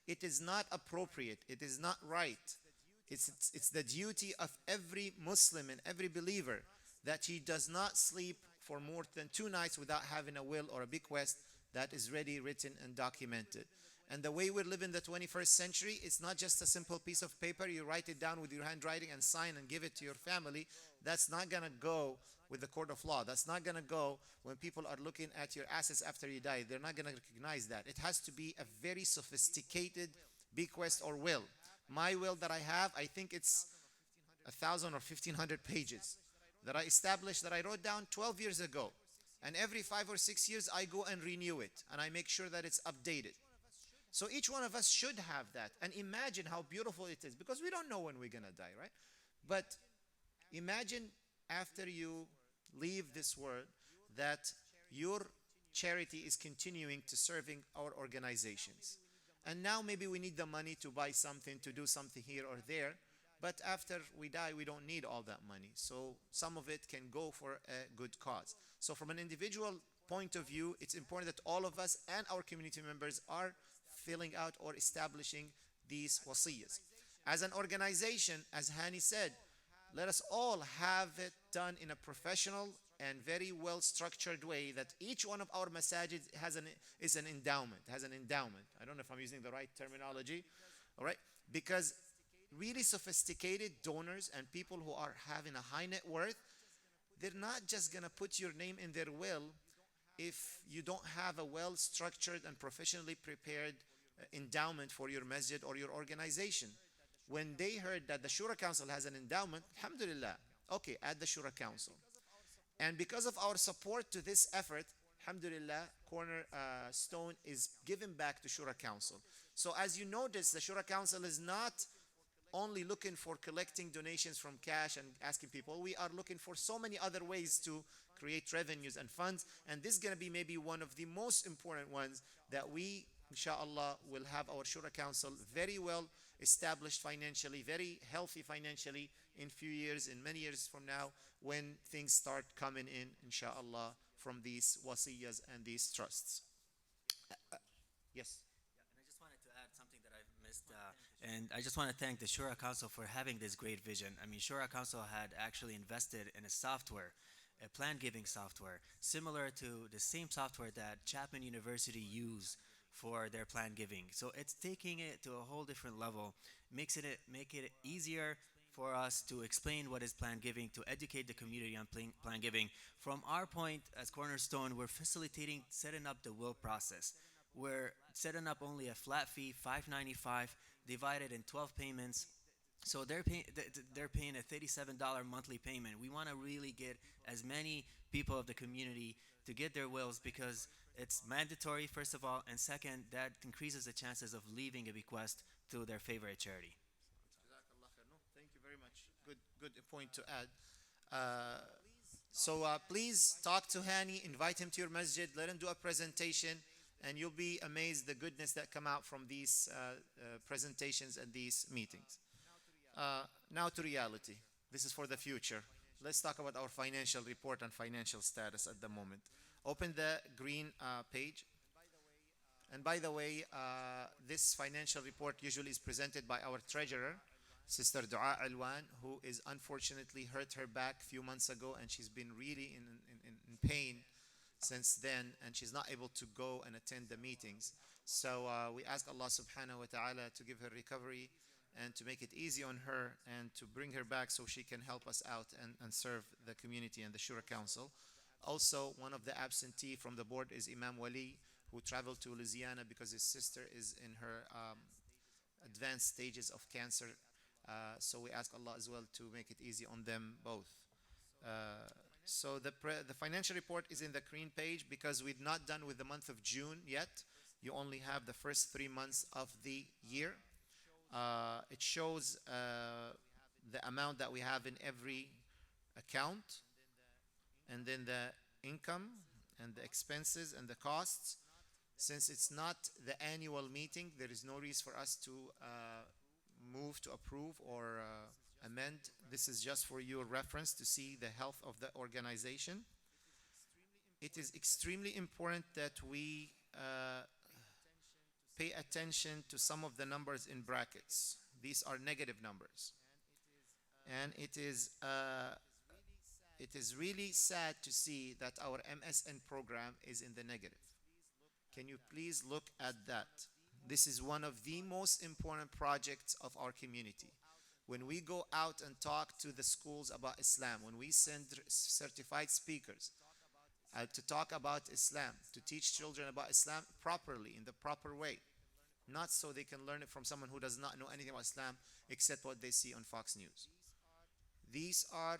it is not appropriate, it is not right. It's the duty of every Muslim and every believer that he does not sleep for more than 2 nights without having a will or a bequest that is ready, written, and documented. And the way we live in the 21st century, it's not just a simple piece of paper. You write it down with your handwriting and sign and give it to your family. That's not going to go with the court of law. That's not going to go when people are looking at your assets after you die. They're not going to recognize that. It has to be a very sophisticated bequest or will. My will that I have, I think it's 1,000 or 1,500 pages that I established, that I wrote down 12 years ago. And every 5 or 6 years, I go and renew it and I make sure that it's updated. So each one of us should have that. And imagine how beautiful it is, because we don't know when we're going to die, right? But imagine after you leave this world that your charity is continuing to serving our organizations. And now maybe we need the money to buy something, to do something here or there. But after we die, we don't need all that money. So some of it can go for a good cause. So from an individual point of view, it's important that all of us and our community members are filling out or establishing these wasiyas. As an organization, as Hani said, let us all have it done in a professional and very well structured way, that each one of our masajid is an endowment, has an endowment. I don't know if I'm using the right terminology, all right? Because really sophisticated donors and people who are having a high net worth, they're not just going to put your name in their will if you don't have a well structured and professionally prepared endowment for your masjid or your organization. When they heard that the Shura Council has an endowment, alhamdulillah, okay, add the Shura Council. And because of our support to this effort, alhamdulillah, Cornerstone is given back to Shura Council. So as you notice, the Shura Council is not only looking for collecting donations from cash and asking people. We are looking for so many other ways to create revenues and funds. And this is going to be maybe one of the most important ones, that we, inshallah, will have our Shura Council very well established financially, very healthy financially in few years, in many years from now, when things start coming in, inshallah, from these wasiyas and these trusts. Yes. And I just wanted to add something that I missed. And I just want to thank the Shura Council for having this great vision. I mean, Shura Council had actually invested in a software, a plan giving software, similar to the same software that Chapman University used for their plan giving. So it's taking it to a whole different level, make it easier for us to explain what is plan giving, to educate the community on plan giving. From our point as Cornerstone, we're facilitating setting up the will process. We're setting up only a flat fee, 595, divided in 12 payments. So they're paying a $37 monthly payment. We want to really get as many people of the community to get their wills, because it's mandatory, first of all, and second, that increases the chances of leaving a bequest to their favorite charity. No, thank you very much. Good point to add. Please talk to Hani, invite him to your masjid, let him do a presentation, and you'll be amazed the goodness that come out from these presentations and these meetings. Now to reality. This is for the future. Let's talk about our financial report and financial status at the moment. Open the green page. And by the way, this financial report usually is presented by our treasurer, Sister Dua Alwan, who is unfortunately hurt her back a few months ago, and she's been really in pain since then, and she's not able to go and attend the meetings. So we ask Allah subhanahu wa ta'ala to give her recovery and to make it easy on her and to bring her back so she can help us out and serve the community and the Shura Council. Also, one of the absentee from the board is Imam Wali, who traveled to Louisiana because his sister is in her advanced stages of cancer. So we ask Allah as well to make it easy on them both. The financial report is in the green page because we're not done with the month of June yet. You only have the first 3 months of the year. It shows the amount that we have in every account, and then the income and the expenses and the costs. Since it's not the annual meeting, there is no reason for us to move to approve or amend. This is just for your reference to see the health of the organization. It is extremely important that we pay attention to some of the numbers in brackets. These are negative numbers. And it is really sad to see that our MSN program is in the negative. Can you please look at that? This is one of the most important projects of our community. When we go out and talk to the schools about Islam, when we send certified speakers to talk about Islam, to teach children about Islam properly, in the proper way, not so they can learn it from someone who does not know anything about Islam except what they see on Fox News. These are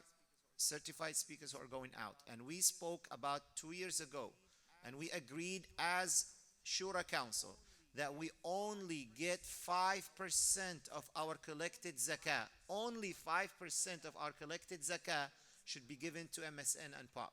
certified speakers who are going out. And we spoke about 2 years ago, and we agreed as Shura Council that we only get 5% of our collected zakah. Only 5% of our collected zakah should be given to MSN and POP.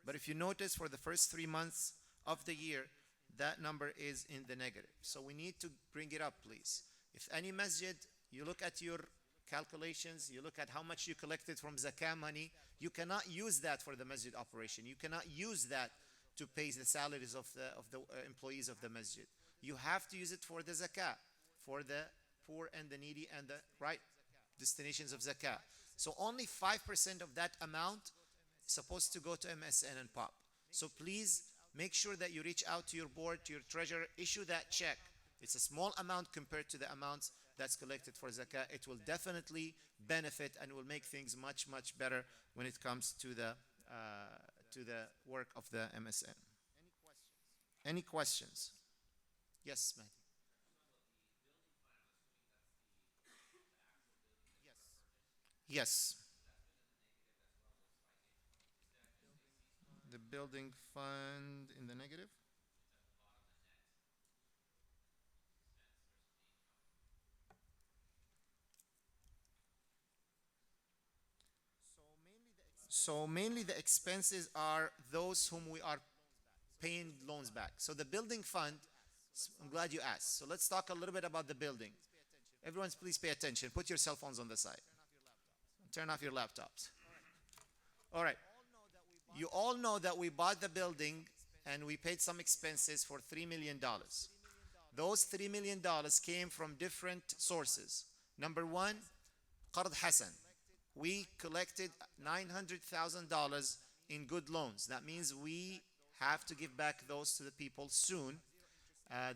But if you notice, for the first 3 months of the year, that number is in the negative. So we need to bring it up, please. If any masjid, you look at your calculations, you look at how much you collected from zakah money, you cannot use that for the masjid operation. You cannot use that to pay the salaries of the employees of the masjid. You have to use it for the zakah, for the poor and the needy and the right destinations of zakah. So only 5% of that amount is supposed to go to MSN and POP. So please make sure that you reach out to your board, to your treasurer, issue that check. It's a small amount compared to the amounts that's collected for zakah. It will definitely benefit and will make things much, much better when it comes to the work of the MSN. Any questions? Yes, Mehdi. Yes. The building fund in the negative? So mainly the expenses are those whom we are paying loans back. So the building fund, I'm glad you asked. So let's talk a little bit about the building. Everyone, please pay attention. Put your cell phones on the side. Turn off your laptops. All right. You all know that we bought the building and we paid some expenses for $3 million. Those $3 million came from different sources. Number one, Qard Hassan. We collected $900,000 in good loans. That means we have to give back those to the people soon.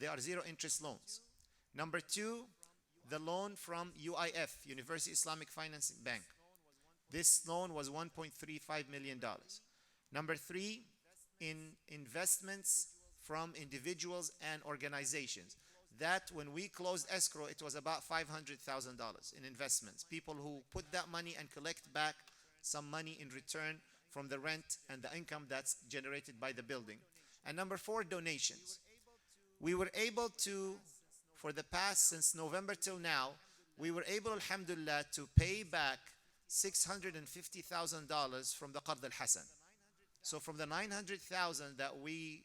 They are zero interest loans. Number two, the loan from UIF, University Islamic Financing Bank. This loan was $1.35 million. Number three, in investments from individuals and organizations. That when we closed escrow, it was about $500,000 in investments. People who put that money and collect back some money in return from the rent and the income that's generated by the building. And number four, donations. We were able to, for the past, since November till now, we were able, alhamdulillah, to pay back $650,000 from the Qard al-Hassan. So from the 900,000 that we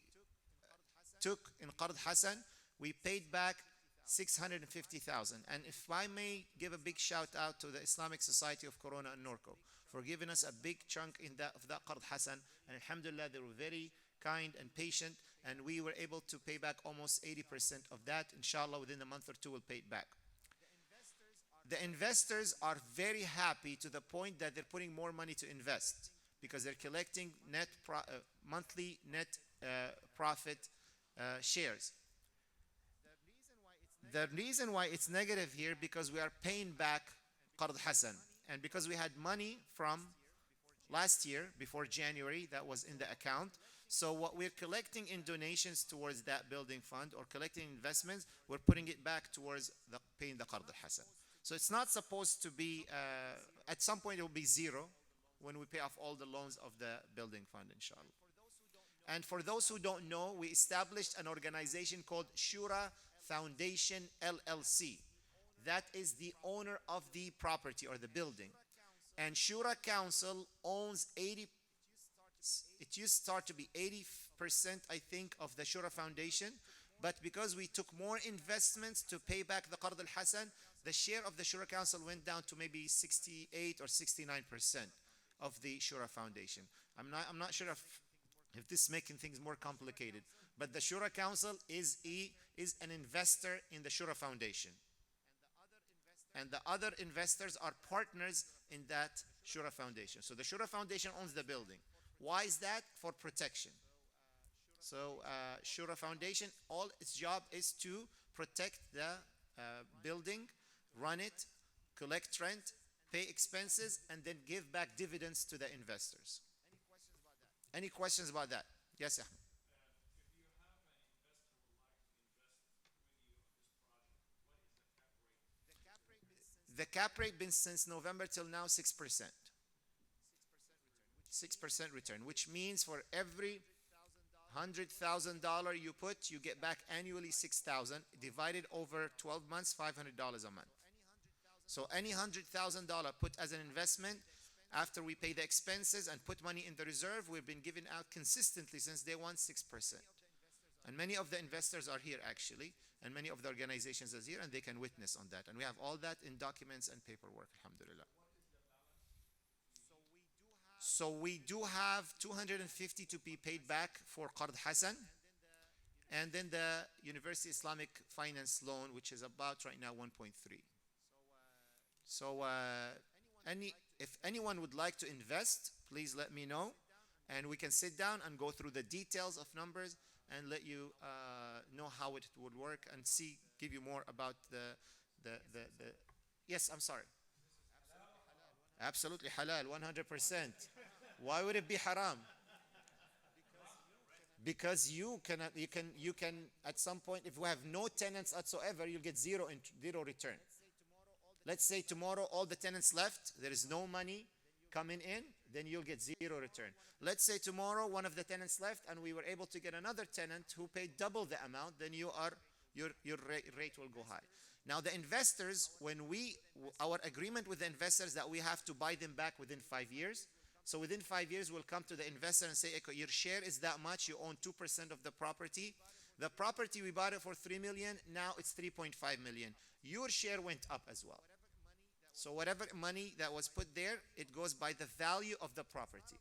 took in Qard Hassan, we paid back 650,000. And if I may give a big shout out to the Islamic Society of Corona and Norco for giving us a big chunk of that Qard Hassan. And alhamdulillah, they were very kind and patient, and we were able to pay back almost 80% of that. Inshallah, within a month or two, we'll pay it back. The investors are very happy to the point that they're putting more money to invest because they're collecting monthly net profit shares. The reason why it's negative here because we are paying back Qard Hassan, and because we had money from last year before January that was in the account. So what we're collecting in donations towards that building fund or collecting investments, we're putting it back towards paying the Qard Hassan. So it's not supposed to be, at some point it will be zero when we pay off all the loans of the building fund, inshallah. And for those who don't know, we established an organization called Shura Foundation LLC. That is the owner of the property or the building. And Shura Council owns 80, it used to start to be 80%, I think, of the Shura Foundation. But because we took more investments to pay back the Qard al-Hassan, the share of the Shura Council went down to maybe 68 or 69% of the Shura Foundation. I'm not sure if this is making things more complicated. But the Shura Council is an investor in the Shura Foundation. And the other investors are partners in that Shura Foundation. So the Shura Foundation owns the building. Why is that? For protection. So Shura Foundation, all its job is to protect the building, run it, collect rent, pay expenses, and then give back dividends to the investors. Any questions about that? Yes, Ahmed. The cap rate been since November till now 6%. 6% return, which means for every $100,000 you put, you get back annually 6,000 divided over 12 months, $500 a month. So any $100,000 put as an investment, after we pay the expenses and put money in the reserve, we've been giving out consistently since day one 6%. And many of the investors are here actually, and many of the organizations are here, and they can witness on that. And we have all that in documents and paperwork, alhamdulillah. So we do have 250 to be paid back for Qard Hassan, and then the University Islamic Finance loan, which is about right now 1.3. So if anyone would like to invest, please let me know, and we can sit down and go through the details of numbers and let you know how it would work and give you more about the yes, I'm sorry. Absolutely halal, 100%. Why would it be haram? Because you can at some point, if we have no tenants whatsoever, you'll get zero return. Let's say tomorrow all the tenants left, there is no money coming in, then you'll get zero return. Let's say tomorrow one of the tenants left and we were able to get another tenant who paid double the amount, then your rate will go high. Now the investors, our agreement with the investors that we have to buy them back within 5 years. So within 5 years, we'll come to the investor and say, your share is that much, you own 2% of the property. The property, we bought it for 3 million, now it's 3.5 million. Your share went up as well. So whatever money that was put there, it goes by the value of the property.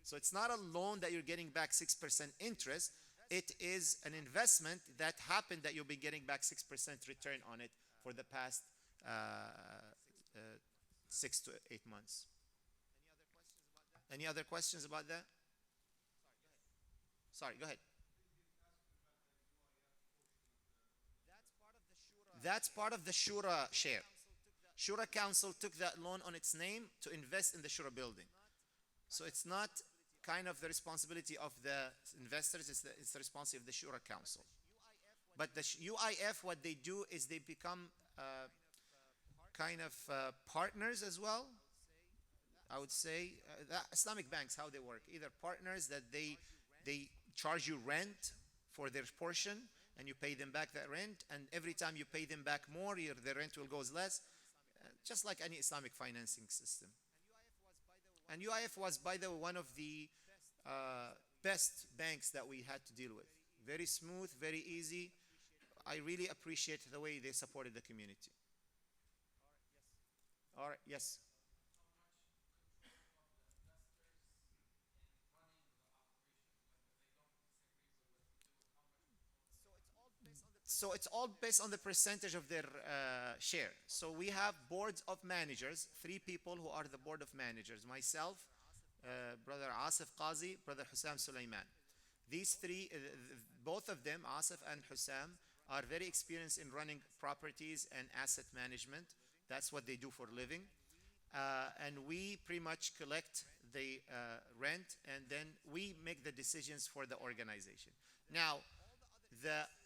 So it's not a loan that you're getting back 6% interest. It is an investment that happened that you'll be getting back 6% return on it for the past 6 to 8 months. Any other questions about that? Sorry, go ahead. That's part of the Shura share. Shura Council took that loan on its name to invest in the Shura building. So it's not kind of the responsibility of the investors, it's the responsibility of the Shura Council. But the UIF, what they do is they become kind of partners as well. I would say Islamic banks, how they work, either partners that they charge you rent for their portion and you pay them back that rent, and every time you pay them back more, the rent will go less, just like any Islamic financing system. And UIF was, by the way, one of the best banks that we had to deal with. Very smooth, very easy. I really appreciate the way they supported the community. All right, yes. So it's all based on the percentage of their share. So we have boards of managers, 3 people who are the board of managers. Myself, Brother Asif Qazi, Brother Hussam Sulaiman. These 3, both of them, Asif and Hussam, are very experienced in running properties and asset management. That's what they do for a living. And we pretty much collect the rent, and then we make the decisions for the organization. Now,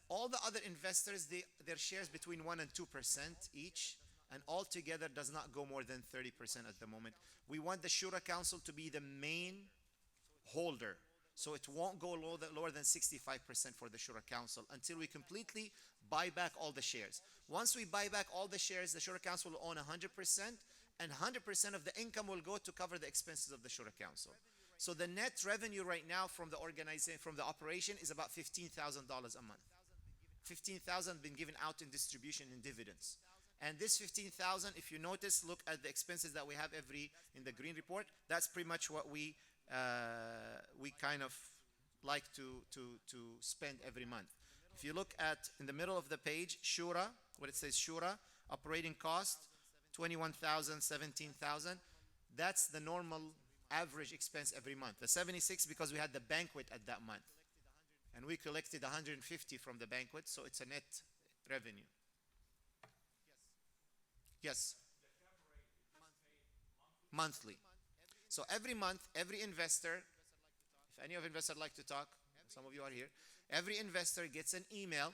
all the other investors, their shares between 1 and 2% each, and altogether does not go more than 30% at the moment. We want the Shura Council to be the main holder, so it won't go lower than 65% for the Shura Council until we completely buy back all the shares. Once we buy back all the shares, the Shura Council will own 100%, and 100% of the income will go to cover the expenses of the Shura Council. So the net revenue right now from the organization, from the operation, is about $15,000 a month. 15,000 been given out in distribution in dividends. And this 15,000, if you notice, look at the expenses that we have in the green report. That's pretty much what we kind of like to spend every month. If you look at in the middle of the page, Shura, what it says Shura, operating cost, 21,000, 17,000. That's the normal average expense every month. The 76 because we had the banquet at that month. And we collected 150 from the banquet, so it's a net revenue. Yes, monthly. So every month, every investor, if any of investors like to talk, some of you are here, every investor gets an email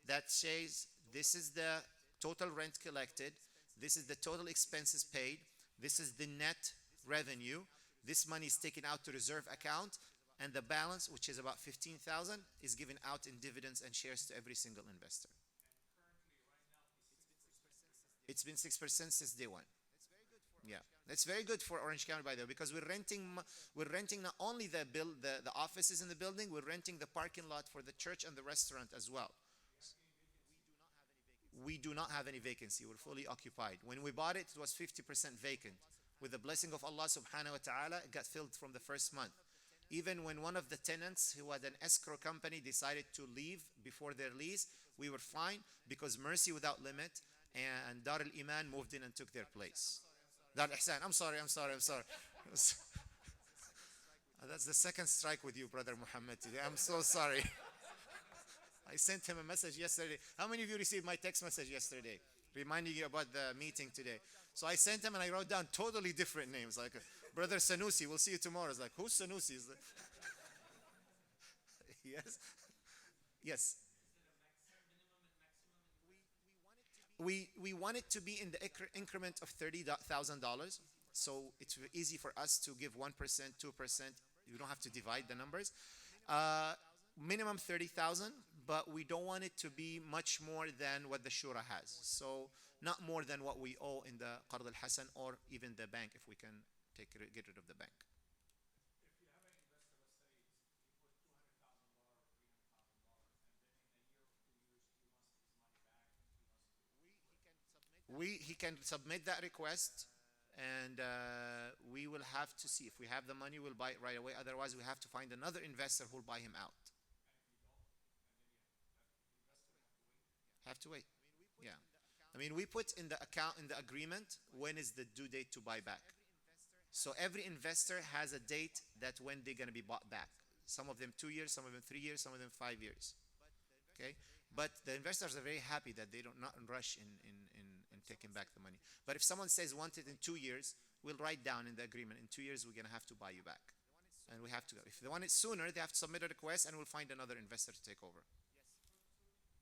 that says this is the total rent collected, this is the total expenses paid, this is the net revenue, this money is taken out to reserve account, and the balance, which is about 15,000, is given out in dividends and shares to every single investor. It's been 6% since day one. Yeah, that's very good for Orange County, by the way, because we're renting not only the offices in the building, we're renting the parking lot for the church and the restaurant as well. We do not have any vacancy. We're fully occupied. When we bought it, it was 50% vacant. With the blessing of Allah subhanahu wa ta'ala, it got filled from the first month. Even when one of the tenants who had an escrow company decided to leave before their lease, we were fine because Mercy Without Limit and Dar al-Iman moved in and took their place. Dar al-Ihsan, I'm sorry. That's the second strike with you, Brother Muhammad, today. I'm so sorry. I sent him a message yesterday. How many of you received my text message yesterday? Reminding you about the meeting today. So I sent him and I wrote down totally different names. Like, Brother Sanusi, we'll see you tomorrow. It's like, who's Sanusi? Yes. Yes. We want it to be in the increment of $30,000. So it's easy for us to give 1%, 2%. You don't have to divide the numbers. Minimum 30,000, but we don't want it to be much more than what the Shura has. So not more than what we owe in the Qard al-Hasan or even the bank if we can get rid of the bank. He can submit that request, and we will have to see if we have the money. We'll buy it right away. Otherwise, we have to find another investor who'll buy him out. Have to wait. Yeah. I mean, we put in the account in the agreement when is the due date to buy back. So every investor has a date that when they're going to be bought back. Some of them 2 years, some of them 3 years, some of them 5 years. Okay. But the investors are very happy that they don't not rush in taking back the money. But if someone says want it in 2 years, we'll write down in the agreement in 2 years we're going to have to buy you back, and we have to. If they want it sooner, they have to submit a request, and we'll find another investor to take over.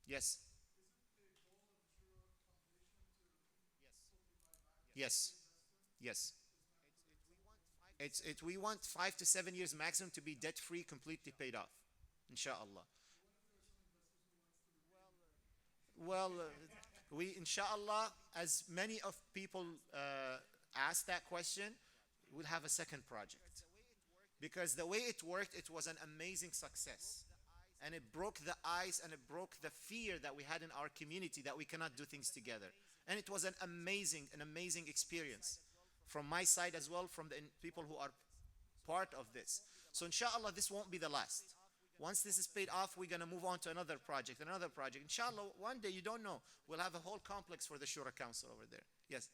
Yes. Yes. Yes. We want 5 to 7 years maximum to be debt free, completely paid off, inshallah. Well, we inshallah, as many of people ask that question, we'll have a second project because the way it worked, it was an amazing success, and it broke the ice and it broke the fear that we had in our community that we cannot do things together, and it was an amazing experience from my side as well, from the people who are part of this. So inshallah, this won't be the last. Once this is paid off, we're going to move on to another project. Inshallah, one day, you don't know, we'll have a whole complex for the Shura Council over there. Yes.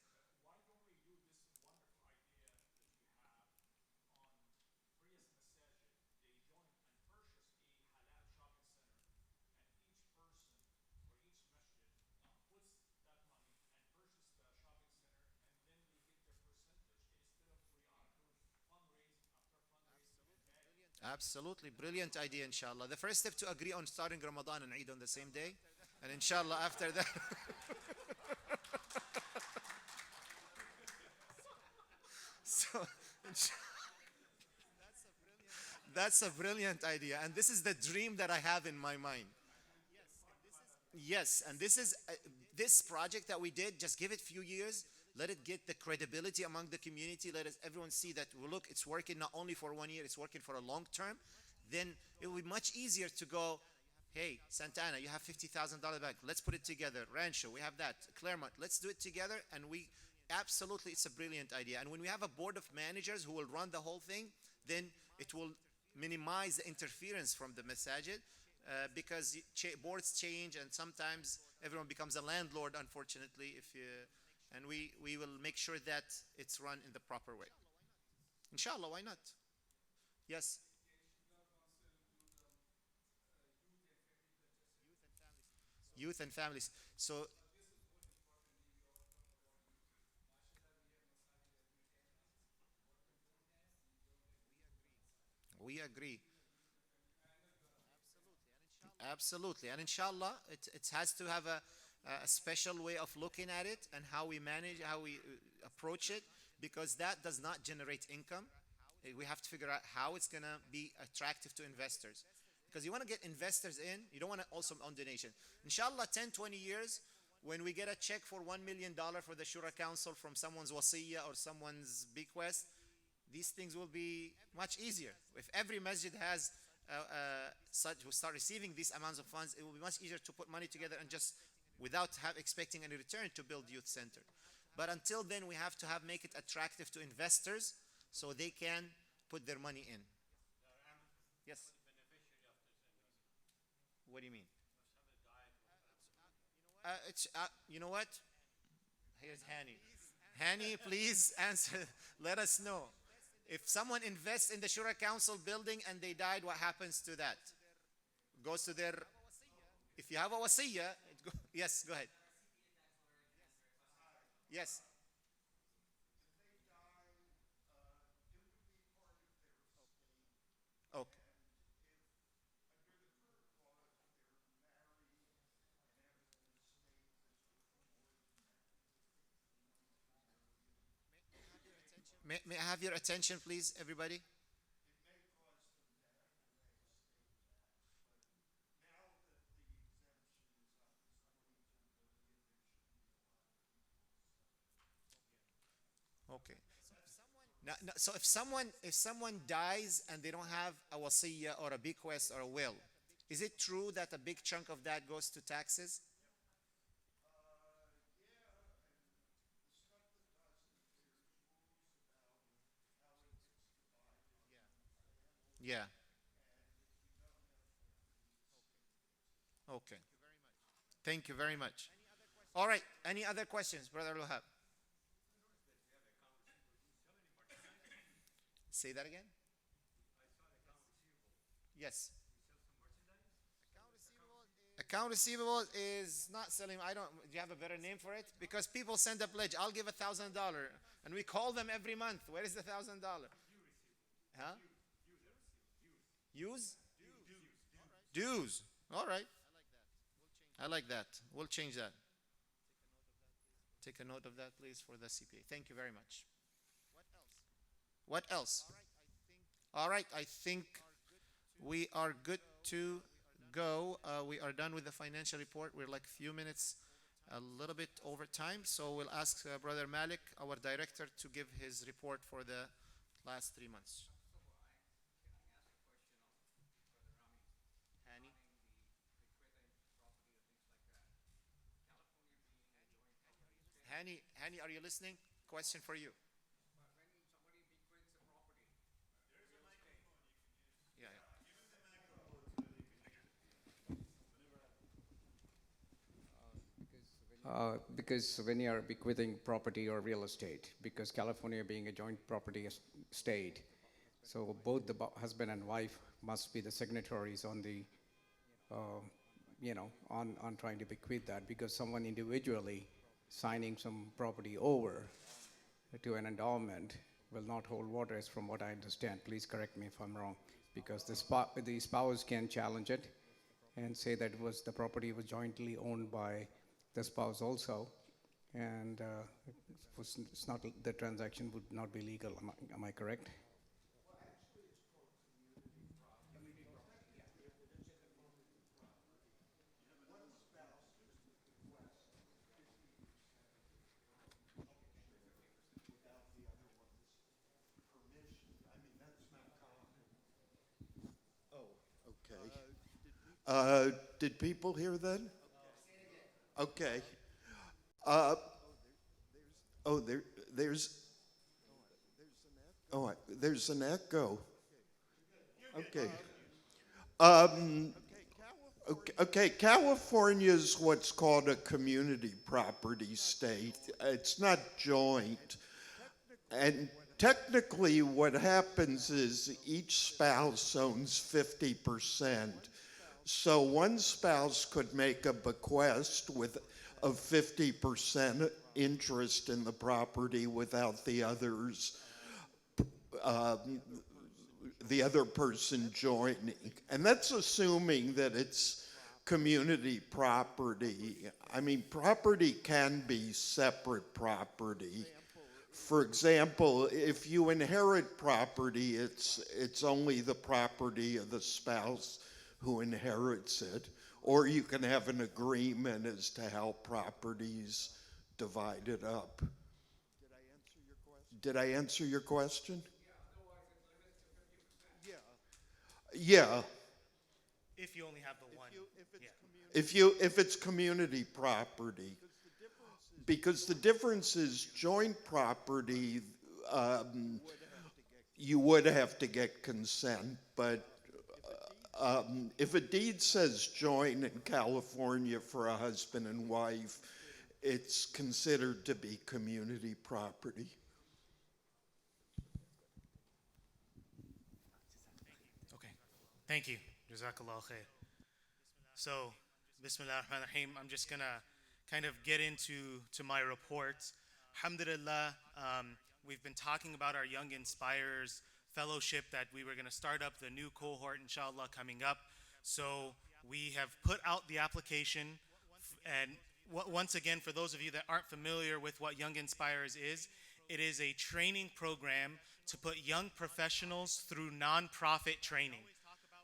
Absolutely. Brilliant idea, inshallah. The first step to agree on starting Ramadan and Eid on the same day. And inshallah, after that. So, that's a brilliant idea. And this is the dream that I have in my mind. Yes, and this project that we did, just give it a few years, let it get the credibility among the community, let everyone see that, well, look, it's working not only for 1 year, it's working for a long term. Then it will be much easier to go, hey, Santana, you have $50,000 back, let's put it together. Rancho, we have that. Claremont, let's do it together. And absolutely, it's a brilliant idea. And when we have a board of managers who will run the whole thing, then it will minimize the interference from the masajid, because boards change and sometimes everyone becomes a landlord, unfortunately. If you, and we will make sure that it's run in the proper way. Inshallah, why not? Yes, youth and families. So we agree. Absolutely. And inshallah, it has to have a special way of looking at it and how we manage, how we approach it, because that does not generate income. We have to figure out how it's going to be attractive to investors. Because you want to get investors in, you don't want to also on donation. Inshallah, 10, 20 years, when we get a check for $1 million for the Shura Council from someone's wasiyah or someone's bequest, these things will be much easier. If every masjid has such, will start receiving these amounts of funds, it will be much easier to put money together and just without expecting any return to build youth center. But until then, we have to have make it attractive to investors so they can put their money in. Yes. What do you mean? It's you know what? Here's Hani. Hani, please answer. Let us know. If someone invests in the Shura Council building and they died, what happens to that? Goes to their. If you have a wasiyah, yes, go ahead. Yes. Okay. May I have your attention, please, everybody? Okay. Now, so if someone dies and they don't have a wasiyah or a bequest or a will, is it true that a big chunk of that goes to taxes? Yeah. Okay. Thank you very much. All right. Any other questions, Brother Luhab? Say that again. Yes. Account receivable is not selling. I don't. Do you have a better name for it? Because people send a pledge. I'll give $1,000, and we call them every month. Where is the $1,000? Huh? Use dues. All right. I like that. We'll change that. Take a note of that, please, for the CPA. Thank you very much. What else? All right. I think we are good to go. We are done with the financial report. We're like a few minutes, a little bit over time. So we'll ask Brother Malik, our director, to give his report for the last 3 months. Hani, Hani, are you listening? Question for you. Yeah, yeah. Because when you are bequeathing property or real estate, because California being a joint property state, so both the husband and wife must be the signatories on the, uh, on trying to bequeath that, because someone individually signing some property over to an endowment will not hold water, as from what I understand. Please correct me if I'm wrong, because the spouse can challenge it and say that the property was jointly owned by the spouse also, and it's not, the transaction would not be legal. Am I correct? Okay. Did people hear then? Okay. Uh, oh, there's, oh, there's an echo. Okay. Um, okay, California is what's called a community property state. It's not joint. And technically, what happens is each spouse owns 50%. So one spouse could make a bequest with of 50% interest in the property without the other person joining. And that's assuming that it's community property. I mean, property can be separate property. For example, if you inherit property, it's only the property of the spouse who inherits it. Or you can have an agreement as to how property's divided up. Did I answer your question? Yeah. If you only have the one. If it's community property, because the difference is joint property, you would have to get consent, but if a deed says joint in California for a husband and wife, it's considered to be community property. Okay. Thank you. Jazakallah khair. So, Bismillah ar-Rahman ar-Rahim. I'm just going to kind of get into my report. Alhamdulillah, we've been talking about our Young Inspirers fellowship that we were going to start up the new cohort, inshallah, coming up. So we have put out the application. And once again, for those of you that aren't familiar with what Young Inspirers is, it is a training program to put young professionals through nonprofit training.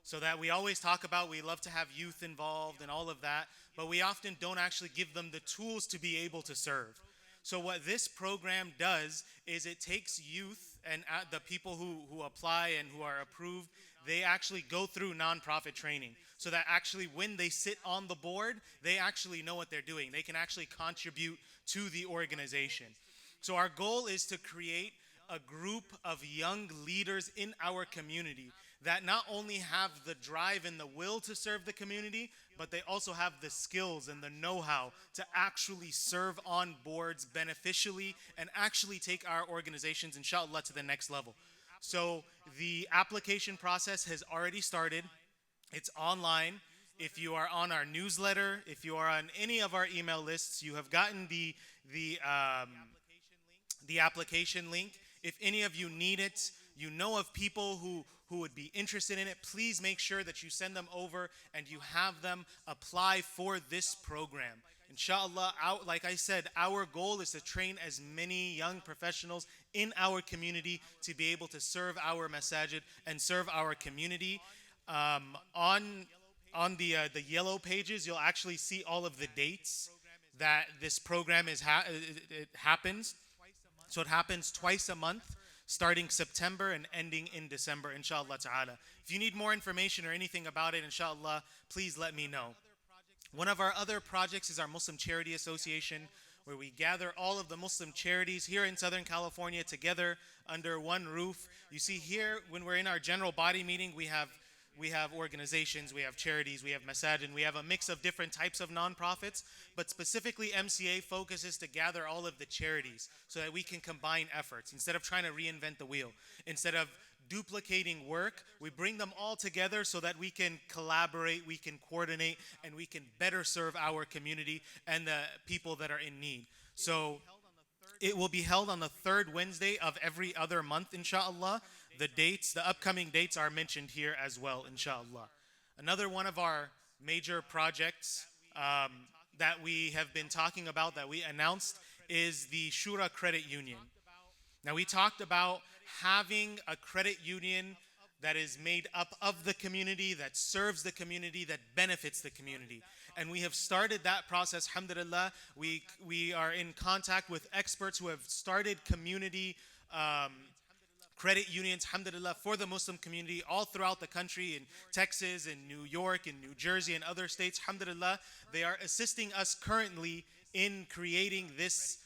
So that we always talk about, we love to have youth involved and all of that, but we often don't actually give them the tools to be able to serve. So what this program does is it takes youth and the people who apply and who are approved, they actually go through nonprofit training. So that actually when they sit on the board, they actually know what they're doing. They can actually contribute to the organization. So our goal is to create a group of young leaders in our community that not only have the drive and the will to serve the community, but they also have the skills and the know-how to actually serve on boards beneficially and actually take our organizations, inshallah, to the next level. So the application process has already started. It's online. If you are on our newsletter, if you are on any of our email lists, you have gotten the application link. If any of you need it, you know of people who would be interested in it, please make sure that you send them over and you have them apply for this program. Inshallah, like I said, our goal is to train as many young professionals in our community to be able to serve our masajid and serve our community. On the yellow pages, you'll actually see all of the dates that this program it happens. So it happens twice a month, starting September and ending in December, inshallah ta'ala. If you need more information or anything about it, inshallah, please let me know. One of our other projects is our Muslim Charity Association, where we gather all of the Muslim charities here in Southern California together under one roof. You see here, when we're in our general body meeting, we have organizations, we have charities, we have masajid, we have a mix of different types of nonprofits, but specifically MCA focuses to gather all of the charities so that we can combine efforts instead of trying to reinvent the wheel. Instead of duplicating work, we bring them all together so that we can collaborate, we can coordinate, and we can better serve our community and the people that are in need. So it will be held on the third Wednesday of every other month, inshallah. The upcoming dates are mentioned here as well, inshallah. Another one of our major projects that we have been talking about, that we announced, is the Shura Credit Union. Now, we talked about having a credit union that is made up of the community, that serves the community, that benefits the community. And we have started that process, alhamdulillah. We are in contact with experts who have started community credit unions, alhamdulillah, for the Muslim community all throughout the country, in Texas, in New York, in New Jersey, and other states, alhamdulillah. They are assisting us currently in creating this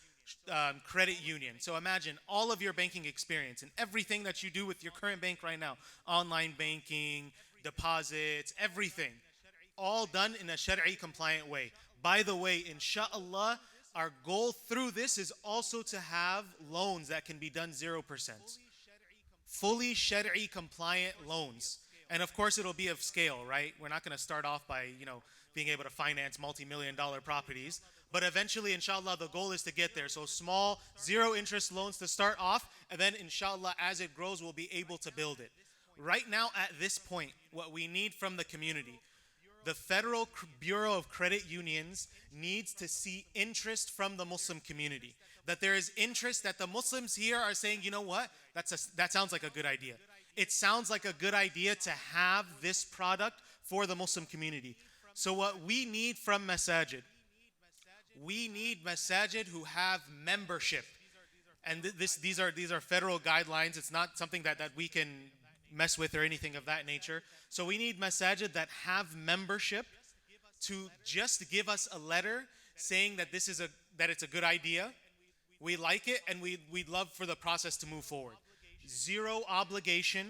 credit union. So imagine all of your banking experience and everything that you do with your current bank right now, online banking, deposits, everything, all done in a Shari'i compliant way. By the way, inshallah, our goal through this is also to have loans that can be done 0%. Fully Shari'i compliant loans. And of course, it'll be of scale, right? We're not going to start off by, being able to finance multi-million-dollar properties. But eventually, inshallah, the goal is to get there. So small, zero interest loans to start off. And then, inshallah, as it grows, we'll be able to build it. Right now, at this point, what we need from the community, the Federal Bureau of Credit Unions needs to see interest from the Muslim community. That there is interest, that the Muslims here are saying, you know what, that sounds like a good idea. It sounds like a good idea to have this product for the Muslim community. So what we need from Masajid, we need Masajid who have membership. And these are federal guidelines. It's not something that we can mess with or anything of that nature. So we need Masajid that have membership to just give us a letter saying that that it's a good idea. We like it, and we'd love for the process to move forward. Zero obligation.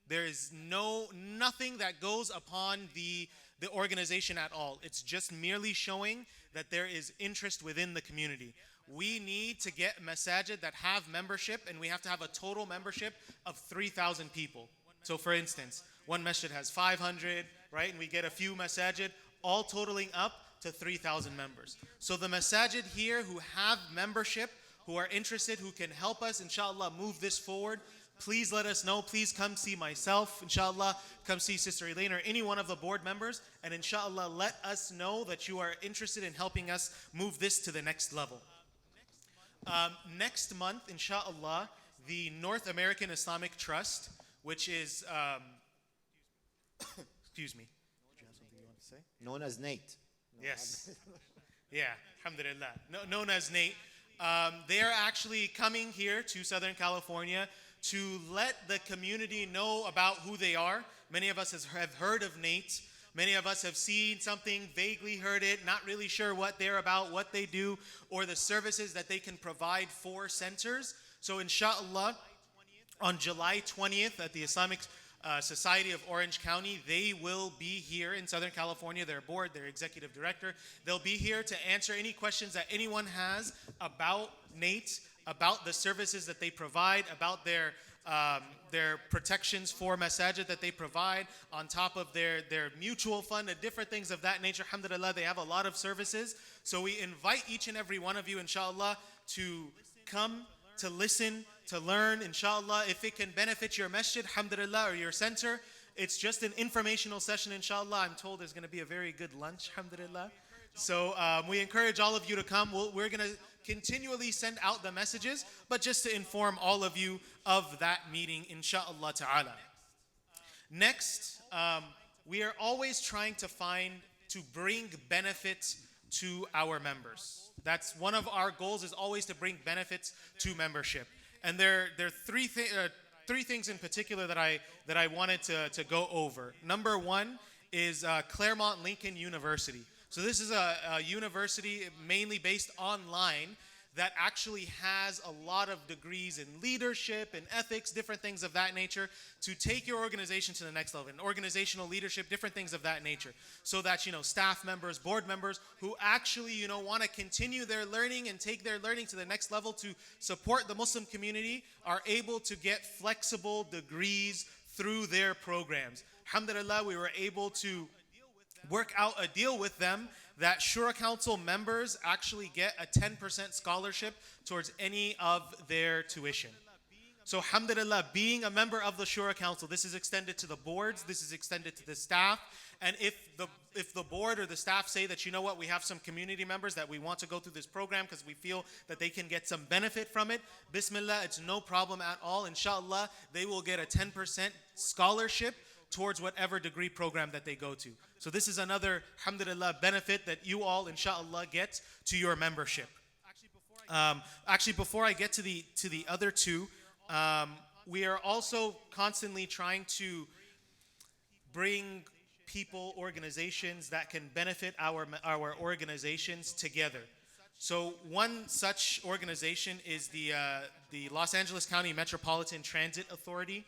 There is nothing that goes upon the organization at all. It's just merely showing that there is interest within the community. We need to get Masajid that have membership, and we have to have a total membership of 3,000 people. So for instance, one masjid has 500, right? And we get a few Masajid, all totaling up to 3,000 members. So the Masajid here who have membership, who are interested, who can help us, inshallah, move this forward, please let us know. Please come see myself, inshallah. Come see Sister Elaine or any one of the board members. And inshallah, let us know that you are interested in helping us move this to the next level. Next month, inshallah, the North American Islamic Trust, which is, excuse me. Did you have something you want to say? Known as Nate. Yes. Yeah, alhamdulillah. Known as Nate. They are actually coming here to Southern California to let the community know about who they are. Many of us have heard of Nate. Many of us have seen something, vaguely heard it, not really sure what they're about, what they do, or the services that they can provide for centers. So inshallah, on July 20th at the Islamic Society of Orange County, they will be here in Southern California, their board, their executive director. They'll be here to answer any questions that anyone has about Nate, about the services that they provide, about their protections for Masajid that they provide, on top of their mutual fund and different things of that nature. Alhamdulillah, they have a lot of services. So we invite each and every one of you, inshallah, to come, to listen, to learn, inshallah. If it can benefit your masjid, alhamdulillah, or your center, it's just an informational session, inshallah. I'm told there's going to be a very good lunch, alhamdulillah. So we encourage all of you to come. We're going to continually send out the messages, but just to inform all of you of that meeting, inshallah ta'ala. Next, we are always trying to bring benefits to our members. That's one of our goals, is always to bring benefits to membership. And there are three things in particular that I wanted to go over. Number one is Claremont Lincoln University. So this is a university mainly based online that actually has a lot of degrees in leadership and ethics, different things of that nature, to take your organization to the next level, and organizational leadership, different things of that nature, so that, staff members, board members who actually, want to continue their learning and take their learning to the next level to support the Muslim community are able to get flexible degrees through their programs. Alhamdulillah, we were able to work out a deal with them that Shura Council members actually get a 10% scholarship towards any of their tuition. So alhamdulillah, being a member of the Shura Council, this is extended to the boards, this is extended to the staff. And if the board or the staff say that, we have some community members that we want to go through this program because we feel that they can get some benefit from it, bismillah, it's no problem at all. Inshallah, they will get a 10% scholarship towards whatever degree program that they go to. So this is another, alhamdulillah, benefit that you all, inshallah, get to your membership. Actually, before I get to the other two, we are also constantly trying to bring people, organizations that can benefit our organizations together. So one such organization is the Los Angeles County Metropolitan Transit Authority.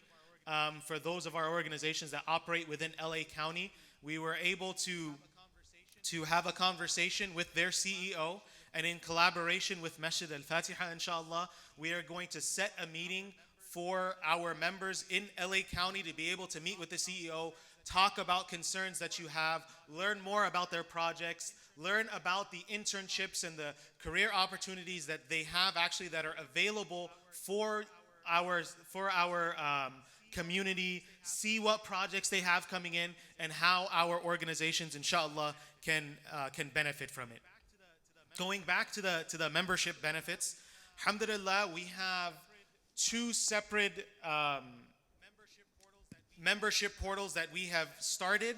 For those of our organizations that operate within LA County, we were able to have a conversation with their CEO, and in collaboration with Masjid Al-Fatiha, inshallah, we are going to set a meeting for our members in LA County to be able to meet with the CEO, talk about concerns that you have, learn more about their projects, learn about the internships and the career opportunities that they have actually that are available for our community, see what projects they have coming in, and how our organizations, inshallah, can benefit from it. Going back to the membership benefits, alhamdulillah, we have two separate membership portals that we have started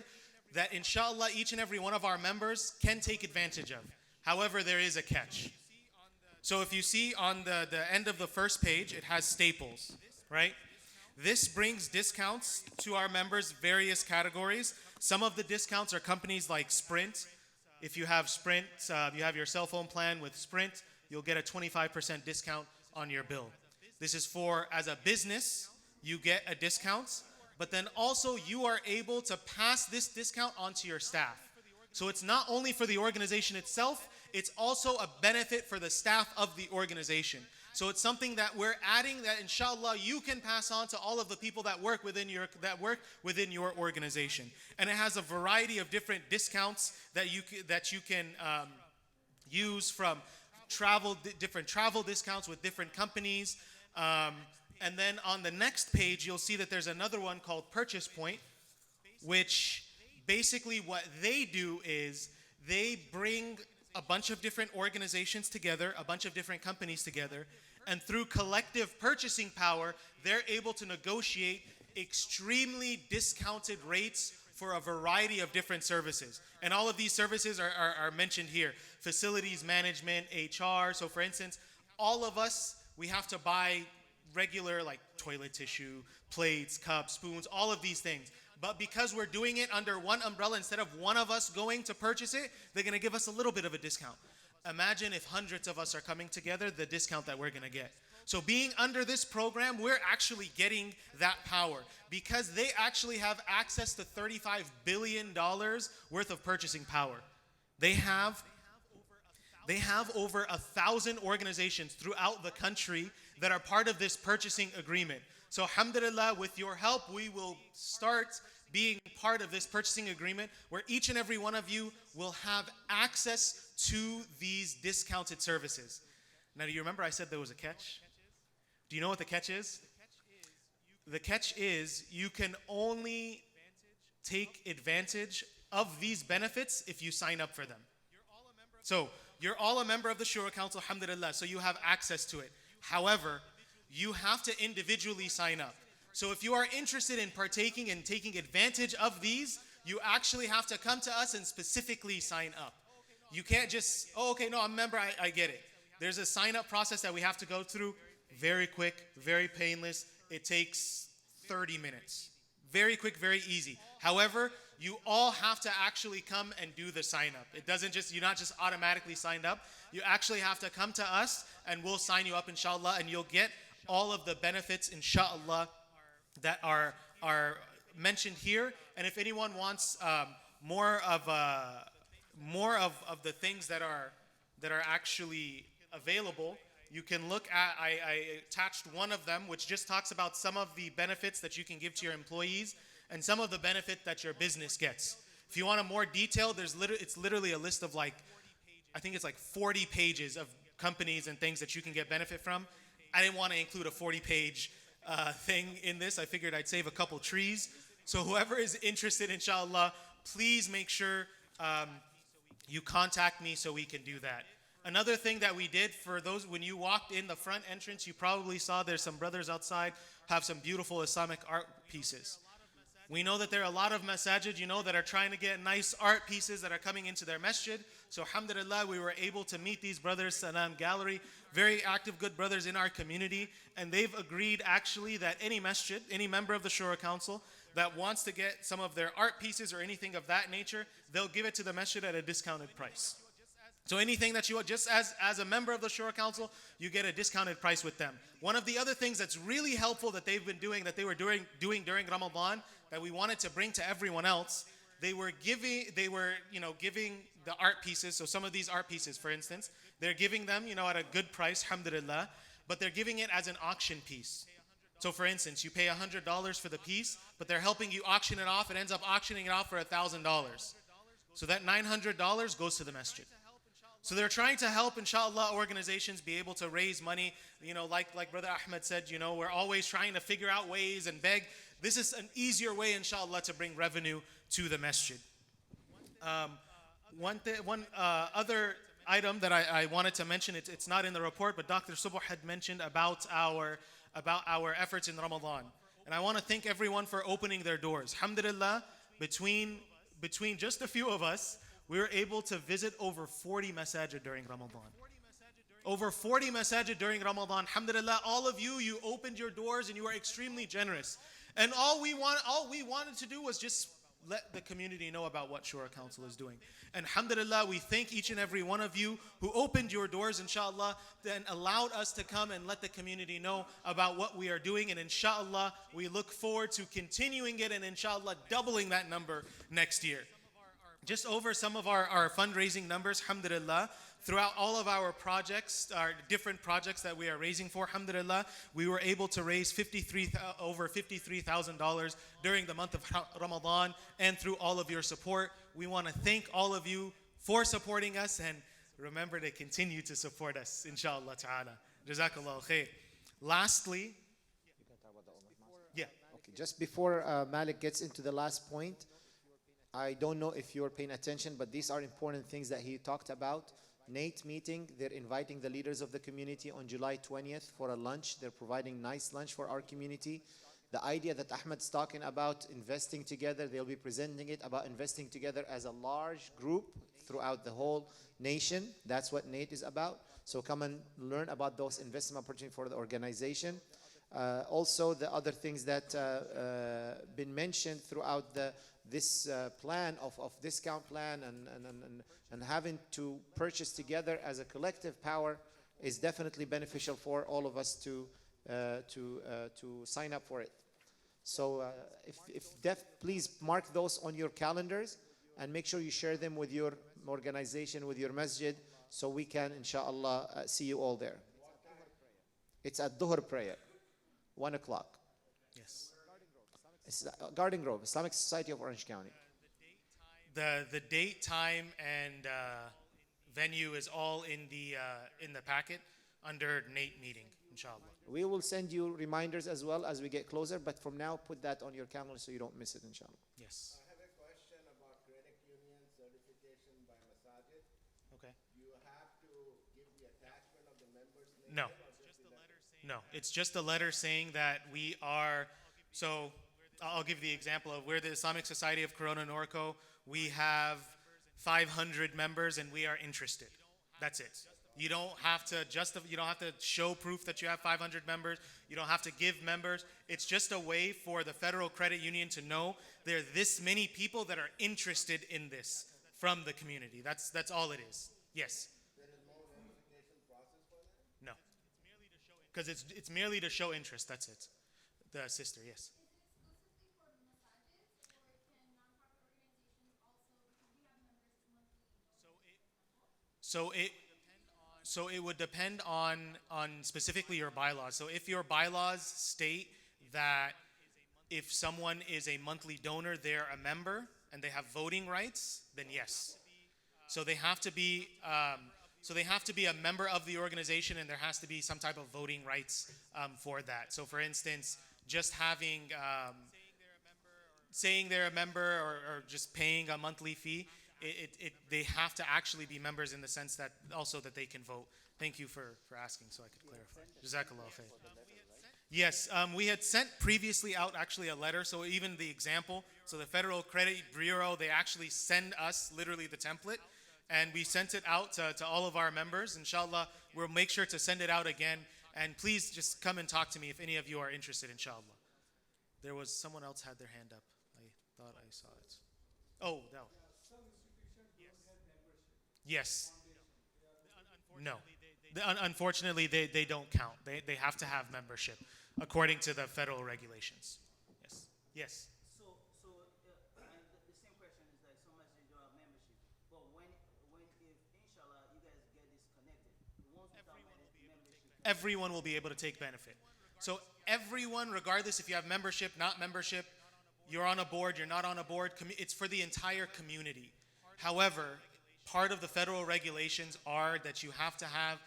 that inshallah each and every one of our members can take advantage of. However, there is a catch. So if you see on the end of the first page, it has staples, right? This brings discounts to our members, various categories. Some of the discounts are companies like Sprint. If you have Sprint, you have your cell phone plan with Sprint, you'll get a 25% discount on your bill. This is for, as a business, you get a discount, but then also you are able to pass this discount onto your staff. So it's not only for the organization itself, it's also a benefit for the staff of the organization. So it's something that we're adding that inshallah you can pass on to all of the people that work within your organization. And it has a variety of different discounts that you can use from different travel discounts with different companies. And then on the next page, you'll see that there's another one called Purchase Point, which basically what they do is they bring a bunch of different organizations together, a bunch of different companies together, and through collective purchasing power, they're able to negotiate extremely discounted rates for a variety of different services. And all of these services are mentioned here. Facilities management, HR. So for instance, all of us, we have to buy regular like toilet tissue, plates, cups, spoons, all of these things. But because we're doing it under one umbrella, instead of one of us going to purchase it, they're going to give us a little bit of a discount. Imagine if hundreds of us are coming together, the discount that we're going to get. So being under this program, we're actually getting that power because they actually have access to $35 billion worth of purchasing power. They have over 1,000 organizations throughout the country that are part of this purchasing agreement. So alhamdulillah, with your help, we will start being part of this purchasing agreement where each and every one of you will have access to these discounted services. Now, do you remember I said there was a catch? Do you know what the catch is? The catch is you can only take advantage of these benefits if you sign up for them. So you're all a member of the Shura Council, alhamdulillah, so you have access to it. However, you have to individually sign up. So if you are interested in partaking and taking advantage of these, you actually have to come to us and specifically sign up. You can't just, oh, okay, no, I'm a member, I get it. There's a sign-up process that we have to go through. Very quick, very painless. It takes 30 minutes. Very quick, very easy. However, you all have to actually come and do the sign-up. It doesn't just, you're not just automatically signed up. You actually have to come to us and we'll sign you up, inshallah, and you'll get all of the benefits, inshallah, that are mentioned here. And if anyone wants more of the things that are actually available, you can look at, I attached one of them, which just talks about some of the benefits that you can give to your employees and some of the benefit that your business gets. If you want a more detail, it's literally a list of like, I think it's like 40 pages of companies and things that you can get benefit from. I didn't want to include a 40-page thing in this. I figured I'd save a couple trees. So whoever is interested, inshallah, please make sure you contact me so we can do that. Another thing that we did for those, when you walked in the front entrance, you probably saw there's some brothers outside have some beautiful Islamic art pieces. We know that there are a lot of masajid, that are trying to get nice art pieces that are coming into their masjid. So alhamdulillah, we were able to meet these brothers, Salam Gallery, very active, good brothers in our community. And they've agreed actually that any masjid, any member of the Shura Council that wants to get some of their art pieces or anything of that nature, they'll give it to the masjid at a discounted price. So anything that you just as a member of the Shura Council, you get a discounted price with them. One of the other things that's really helpful that they've been doing, that they were doing during Ramadan, that we wanted to bring to everyone else, they were giving the art pieces. So some of these art pieces, for instance, they're giving them, at a good price, alhamdulillah, but they're giving it as an auction piece. So for instance, you pay $100 for the piece, but they're helping you auction it off. It ends up auctioning it off for $1,000. So that $900 goes to the masjid. So they're trying to help, inshallah, organizations be able to raise money. Like Brother Ahmed said, we're always trying to figure out ways and beg. This is an easier way, inshallah, to bring revenue to the masjid. One other item that I wanted to mention, it's not in the report, but Dr. Subh had mentioned about our efforts in Ramadan. And I want to thank everyone for opening their doors. Alhamdulillah, between just a few of us, we were able to visit over 40 masajid during Ramadan. Over 40 masajid during Ramadan. Alhamdulillah, all of you opened your doors and you were extremely generous. And all we wanted to do was just let the community know about what Shura Council is doing. And alhamdulillah, we thank each and every one of you who opened your doors, inshallah, and allowed us to come and let the community know about what we are doing. And inshallah, we look forward to continuing it and inshallah doubling that number next year. Just over some of our fundraising numbers, alhamdulillah, throughout all of our projects, our different projects that we are raising for, alhamdulillah, we were able to raise over $53,000 during the month of Ramadan, and through all of your support. We want to thank all of you for supporting us, and remember to continue to support us, inshallah ta'ala. Jazakallah khair. Lastly, Okay, just before Malik gets into the last point, I don't know if you're paying attention, but these are important things that he talked about. Nate meeting, they're inviting the leaders of the community on July 20th for a lunch. They're providing nice lunch for our community. The idea that Ahmed's talking about investing together, they'll be presenting it about investing together as a large group throughout the whole nation. That's what Nate is about. So come and learn about those investment opportunities for the organization. Also, the other things that been mentioned throughout this plan of discount plan and having to purchase together as a collective power is definitely beneficial for all of us to sign up for it. So please mark those on your calendars and make sure you share them with your organization, with your masjid, so we can, inshallah, see you all there. It's at Dhuhr prayer, 1 o'clock. yes. It's Garden Grove, Islamic Society of Orange County. The date, time, and venue is all in the packet under Nate meeting, inshallah. We will send you reminders as well as we get closer, but from now, put that on your calendar so you don't miss it, inshallah. Yes. I have a question about credit union certification by Masajid. Okay. You have to give the attachment of the members' name? No. No, it's just a letter saying that we are. So I'll give the example of we're the Islamic Society of Corona Norco. We have 500 members and we are interested. That's it. You don't have to you don't have to show proof that you have 500 members. You don't have to give members. It's just a way for the Federal Credit Union to know there are this many people that are interested in this from the community. That's all it is. Yes. There is no verification process for that? No. Because it's merely to show interest. That's it. The sister, yes. So it would depend on specifically your bylaws. So if your bylaws state that if someone is a monthly donor, they're a member and they have voting rights, then yes. So they have to be a member of the organization, and there has to be some type of voting rights for that. So for instance, just having saying they're a member or just paying a monthly fee, they have to actually be members in the sense that also that they can vote. Thank you for asking so I could clarify. Jazakallah khair. Yes, we had sent previously out actually a letter. So even the example, so the Federal Credit Bureau, they actually send us literally the template, and we sent it out to all of our members. Inshallah, we'll make sure to send it out again. And please just come and talk to me if any of you are interested, inshallah. There was someone else had their hand up. I thought I saw it. Oh, no. Yes. No. Unfortunately, they don't count. They have to have membership according to the federal regulations. Yes. Yes. And the same question is like so much they don't have membership. But when if inshallah you guys get this connected, the ones without membership, Everyone will be able to take benefit. So everyone, regardless if you have membership, not membership, you're on a board, you're not on a board, it's for the entire community. However, part of the federal regulations are that you have to have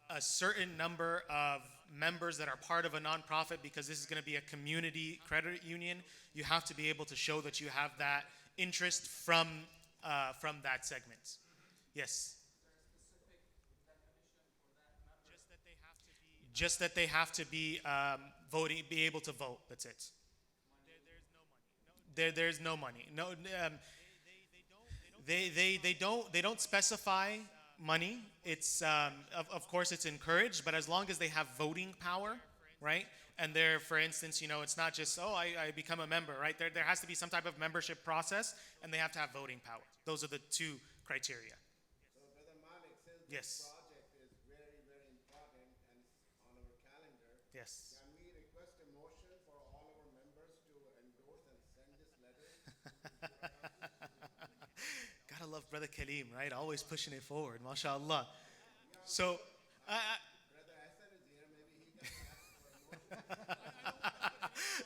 a certain number of members that are part of a nonprofit, because this is going to be a community credit union. You have to be able to show that you have that interest from that segment. Yes. Just that they have to be voting, be able to vote. That's it. There's no money. No, they don't specify money. It's of course it's encouraged, but as long as they have voting power, right? And they're, for instance, it's not just I become a member, right? There has to be some type of membership process, and they have to have voting power. Those are the two criteria. So Brother Malik, since Yes. this project is very, very important and it's on our calendar, Yes. can we request a motion for all our members to endorse and send this letter? Gotta love Brother Kaleem, right? Always pushing it forward, mashallah. So, Brother Hassan is here, maybe he can ask for a motion.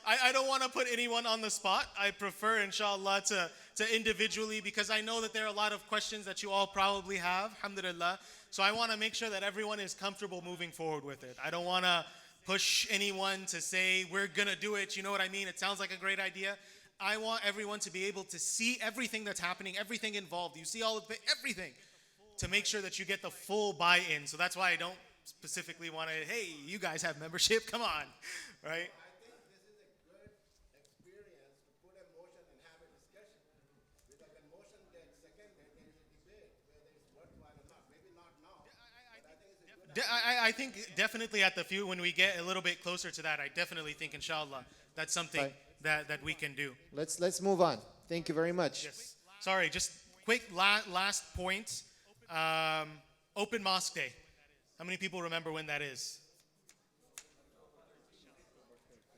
I don't want to put anyone on the spot. I prefer, inshallah, to individually, because I know that there are a lot of questions that you all probably have, alhamdulillah. So I want to make sure that everyone is comfortable moving forward with it. I don't want to push anyone to say, we're going to do it. You know what I mean? It sounds like a great idea. I want everyone to be able to see everything that's happening, everything involved. You see all of it, everything, to make sure that you get the full buy-in. So that's why I don't specifically want to, hey, you guys have membership, come on, right? I think this is a good experience to put a motion and have a discussion. Because when motion gets seconded, there is a debate whether it's worthwhile or not. Maybe not now, but I think it's a good I think definitely at the few, when we get a little bit closer to that, I definitely think, inshallah, that's something Right. that we can do. Let's move on. Thank you very much. Yes. Sorry, just quick last point. Open Mosque Day. How many people remember when that is?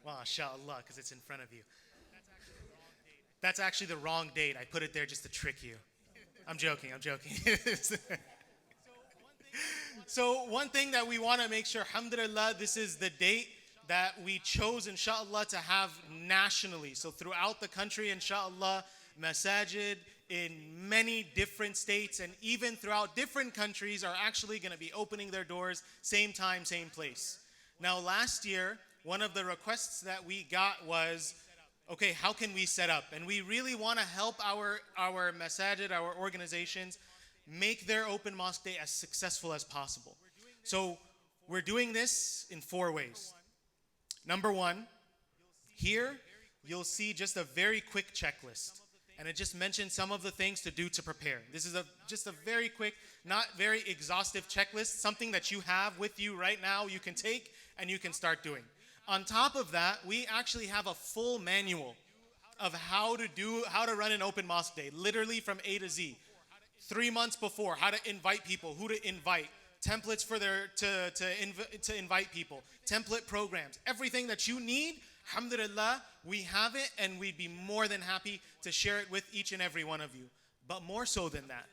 MashaAllah, because it's in front of you. That's actually the wrong date. I put it there just to trick you. I'm joking. So one thing that we want to make sure, alhamdulillah, this is the date that we chose, inshallah, to have nationally. So throughout the country, inshallah, masajid in many different states and even throughout different countries are actually going to be opening their doors, same time, same place. Now, last year, one of the requests that we got was, okay, how can we set up? And we really want to help our masajid, our organizations, make their open mosque day as successful as possible. So we're doing this in 4 ways. Number one, here you'll see just a very quick checklist. And it just mentions some of the things to do to prepare. This is just a very quick, not very exhaustive checklist, something that you have with you right now, you can take and you can start doing. On top of that, we actually have a full manual of how to run an open mosque day, literally from A to Z. 3 months before, how to invite people, who to invite, templates for to invite people, template programs, everything that you need. Alhamdulillah, we have it, and we'd be more than happy to share it with each and every one of you. But more so than that,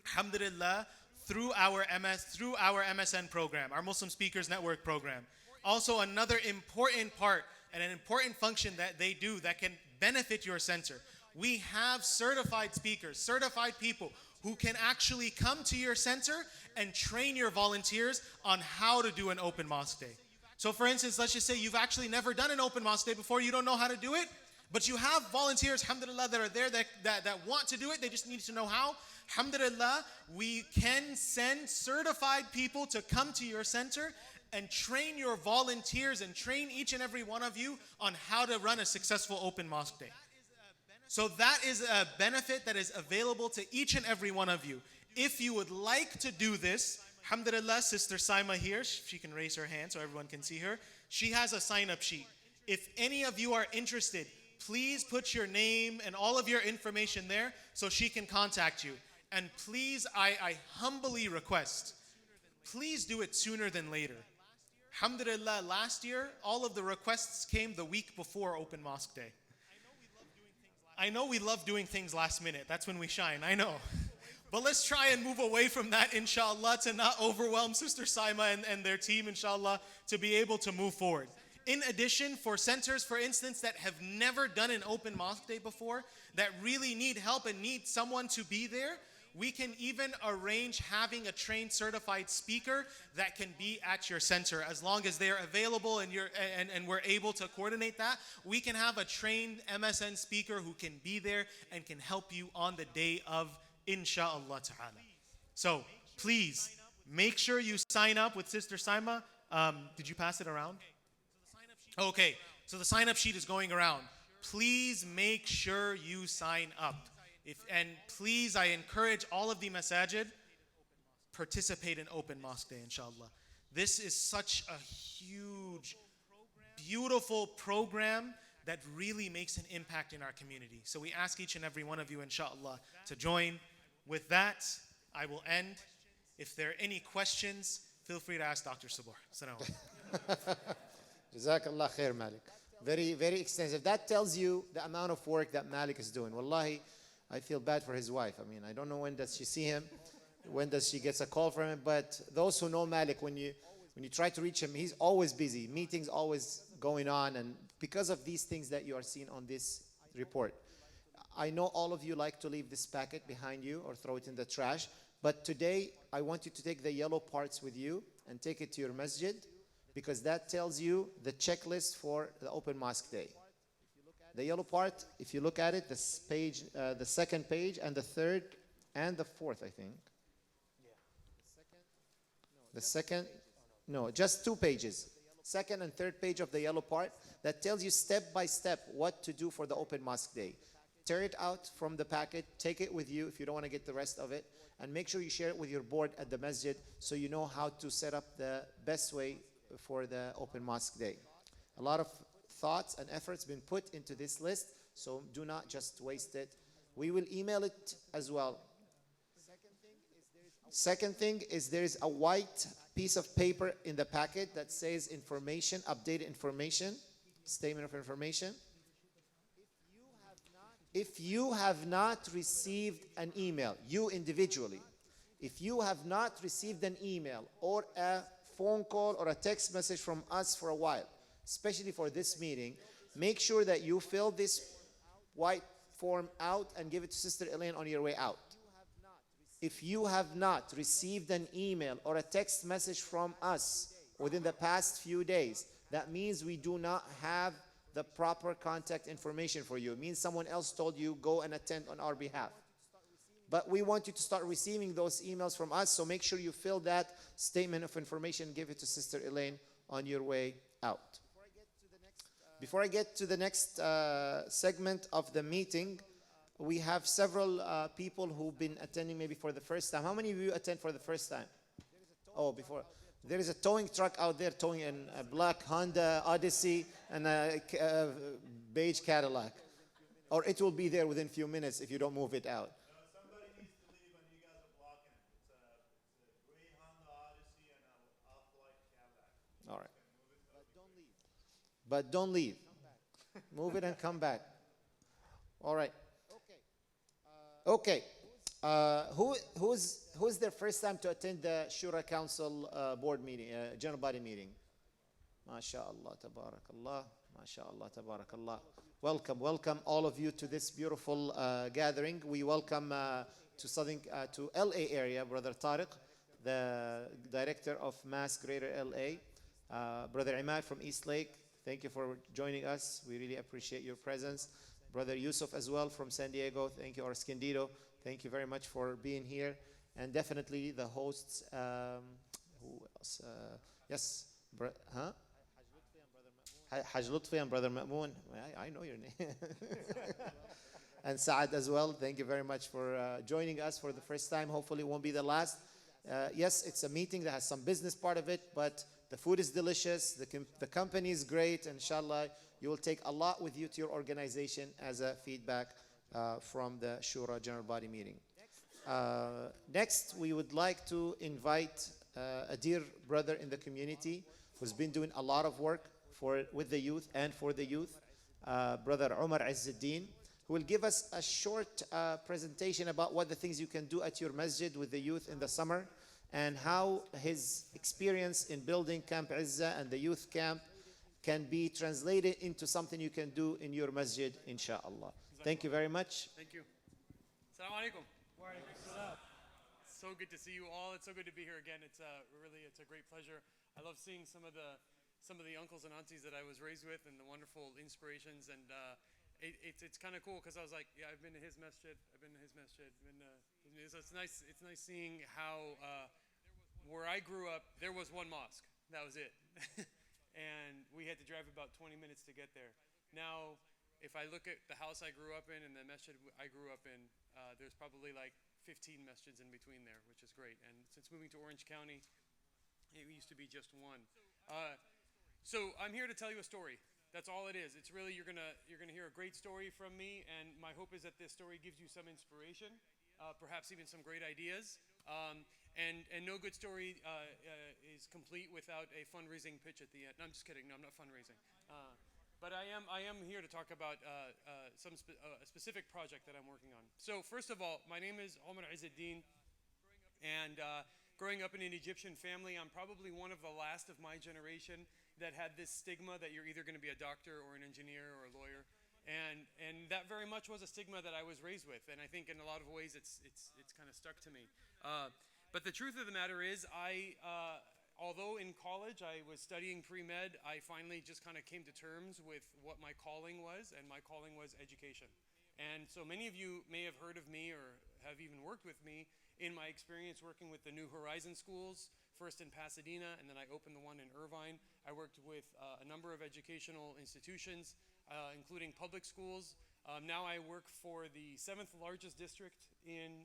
alhamdulillah, through our MSN program, our Muslim Speakers Network program, also another important part and an important function that they do that can benefit your center. We have certified speakers, certified people who can actually come to your center and train your volunteers on how to do an open mosque day. So for instance, let's just say you've actually never done an open mosque day before, you don't know how to do it, but you have volunteers, alhamdulillah, that are there that want to do it, they just need to know how. Alhamdulillah, we can send certified people to come to your center and train your volunteers and train each and every one of you on how to run a successful open mosque day. So that is a benefit that is available to each and every one of you. If you would like to do this, alhamdulillah, Sister Saima here, she can raise her hand so everyone can see her. She has a sign-up sheet. If any of you are interested, please put your name and all of your information there so she can contact you. And please, I humbly request, please do it sooner than later. Alhamdulillah, last year, all of the requests came the week before Open Mosque Day. I know we love doing things last minute. That's when we shine, I know. But let's try and move away from that, inshallah, to not overwhelm Sister Saima and their team, inshallah, to be able to move forward. In addition, for centers, for instance, that have never done an Open Mosque Day before, that really need help and need someone to be there, we can even arrange having a trained certified speaker that can be at your center. As long as they're available and we're able to coordinate that, we can have a trained MSN speaker who can be there and can help you on the day of, insha'Allah ta'ala. So please make sure you sign up with Sister Saima. Did you pass it around? Okay, so the sign up sheet is going around. Please make sure you sign up. And please, I encourage all of the masajid, participate in Open Mosque Day, inshallah. This is such a huge, beautiful program that really makes an impact in our community. So we ask each and every one of you, inshallah, to join. With that, I will end. If there are any questions, feel free to ask Dr. Sabor. Assalamu alaikum. Jazakallah khair, Malik. Very, very extensive. That tells you the amount of work that Malik is doing. Wallahi, I feel bad for his wife. I mean, I don't know when does she see him, when does she gets a call from him, but those who know Malik, when you try to reach him, he's always busy. Meetings always going on, and because of these things that you are seeing on this report. I know all of you like to leave this packet behind you or throw it in the trash, but today I want you to take the yellow parts with you and take it to your masjid, because that tells you the checklist for the Open Mosque Day. The yellow part, if you look at it, this page, the second page and the third and the fourth, I think. The second, no, just 2 pages. Second and third page of the yellow part that tells you step by step what to do for the Open Mosque Day. Tear it out from the packet, take it with you if you don't want to get the rest of it, and make sure you share it with your board at the masjid so you know how to set up the best way for the Open Mosque Day. A lot of thoughts and efforts been put into this list, so do not just waste it. We will email it as well. Second thing is there is a white piece of paper in the packet that says information, updated information, statement of information. If you have not received an email, you individually, if you have not received an email or a phone call or a text message from us for a while, especially for this meeting, make sure that you fill this white form out and give it to Sister Elaine on your way out. If you have not received an email or a text message from us within the past few days, that means we do not have the proper contact information for you. It means someone else told you go and attend on our behalf. But we want you to start receiving those emails from us, so make sure you fill that statement of information, give it to Sister Elaine on your way out. Before I get to the next segment of the meeting, we have several people who've been attending maybe for the first time. How many of you attend for the first time? Oh, before. There is a towing truck out there towing a black Honda Odyssey and a beige Cadillac. Or it will be there within a few minutes if you don't move it out. Somebody needs to leave and you guys are blocking it. It's a gray Honda Odyssey and an off-white Cadillac. All right. But don't leave. Move it and come back. All right. Okay. Who's their first time to attend the Shura Council board meeting, general body meeting? MashaAllah, tabarakallah. MashaAllah, tabarakallah. Welcome all of you to this beautiful gathering. We welcome to LA area, Brother Tariq, the director of Mass Greater LA. Brother Imad from East Lake, thank you for joining us. We really appreciate your presence. Brother Yusuf as well from San Diego, thank you. Or Escondido, thank you very much for being here. And definitely the hosts, who else? Yes, Haj Lutfi and Brother Ma'moon. I know your name. And Saad as well, thank you very much for joining us for the first time. Hopefully it won't be the last. Yes, it's a meeting that has some business part of it, but the food is delicious, the company is great, and inshallah you will take a lot with you to your organization as a feedback from the Shura General Body meeting. Next, we would like to invite a dear brother in the community who's been doing a lot of work with the youth and for the youth, Brother Umar Izzuddin, who will give us a short presentation about what the things you can do at your masjid with the youth in the summer and how his experience in building Camp Izzah and the youth camp can be translated into something you can do in your masjid, inshallah. Thank you very much. Thank you. Assalamu alaikum. So good to see you all. It's so good to be here again. It's a great pleasure. I love seeing some of the uncles and aunties that I was raised with and the wonderful inspirations. And it's kind of cool because I was like, yeah, I've been to his masjid. I've been to his masjid. So it's nice. It's nice seeing how where I grew up, there was one mosque. That was it. And we had to drive about 20 minutes to get there. Now, if I look at the house I grew up in and the masjid I grew up in, there's probably like 15 masjids in between there, which is great. And since moving to Orange County, it used to be just one. So I'm here to tell you a story. That's all it is. It's really you're gonna hear a great story from me, and my hope is that this story gives you some inspiration, perhaps even some great ideas. And no good story is complete without a fundraising pitch at the end. No, I'm just kidding. No, I'm not fundraising. But I am here to talk about a specific project that I'm working on. So first of all, my name is Omar Izzuddin, and growing up in an Egyptian family, I'm probably one of the last of my generation that had this stigma that you're either going to be a doctor or an engineer or a lawyer, and that very much was a stigma that I was raised with, and I think in a lot of ways it's kind of stuck to me. But the truth of the matter is, although in college I was studying pre-med, I finally just kind of came to terms with what my calling was, and my calling was education. And so many of you may have heard of me or have even worked with me in my experience working with the New Horizon schools, first in Pasadena, and then I opened the one in Irvine. I worked with a number of educational institutions, including public schools. Now I work for the 7th largest district in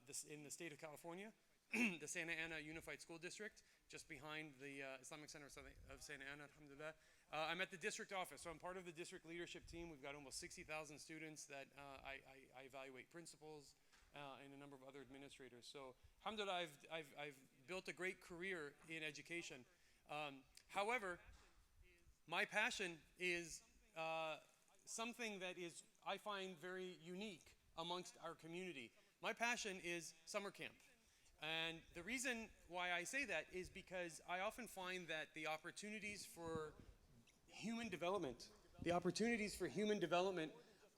the state of California, the Santa Ana Unified School District, just behind the Islamic Center of Santa Ana, alhamdulillah. I'm at the district office, so I'm part of the district leadership team. We've got almost 60,000 students that I evaluate principals and a number of other administrators. So alhamdulillah, I've built a great career in education. However, my passion is something that is, I find, very unique amongst our community. My passion is summer camp. And the reason why I say that is because I often find that the opportunities for human development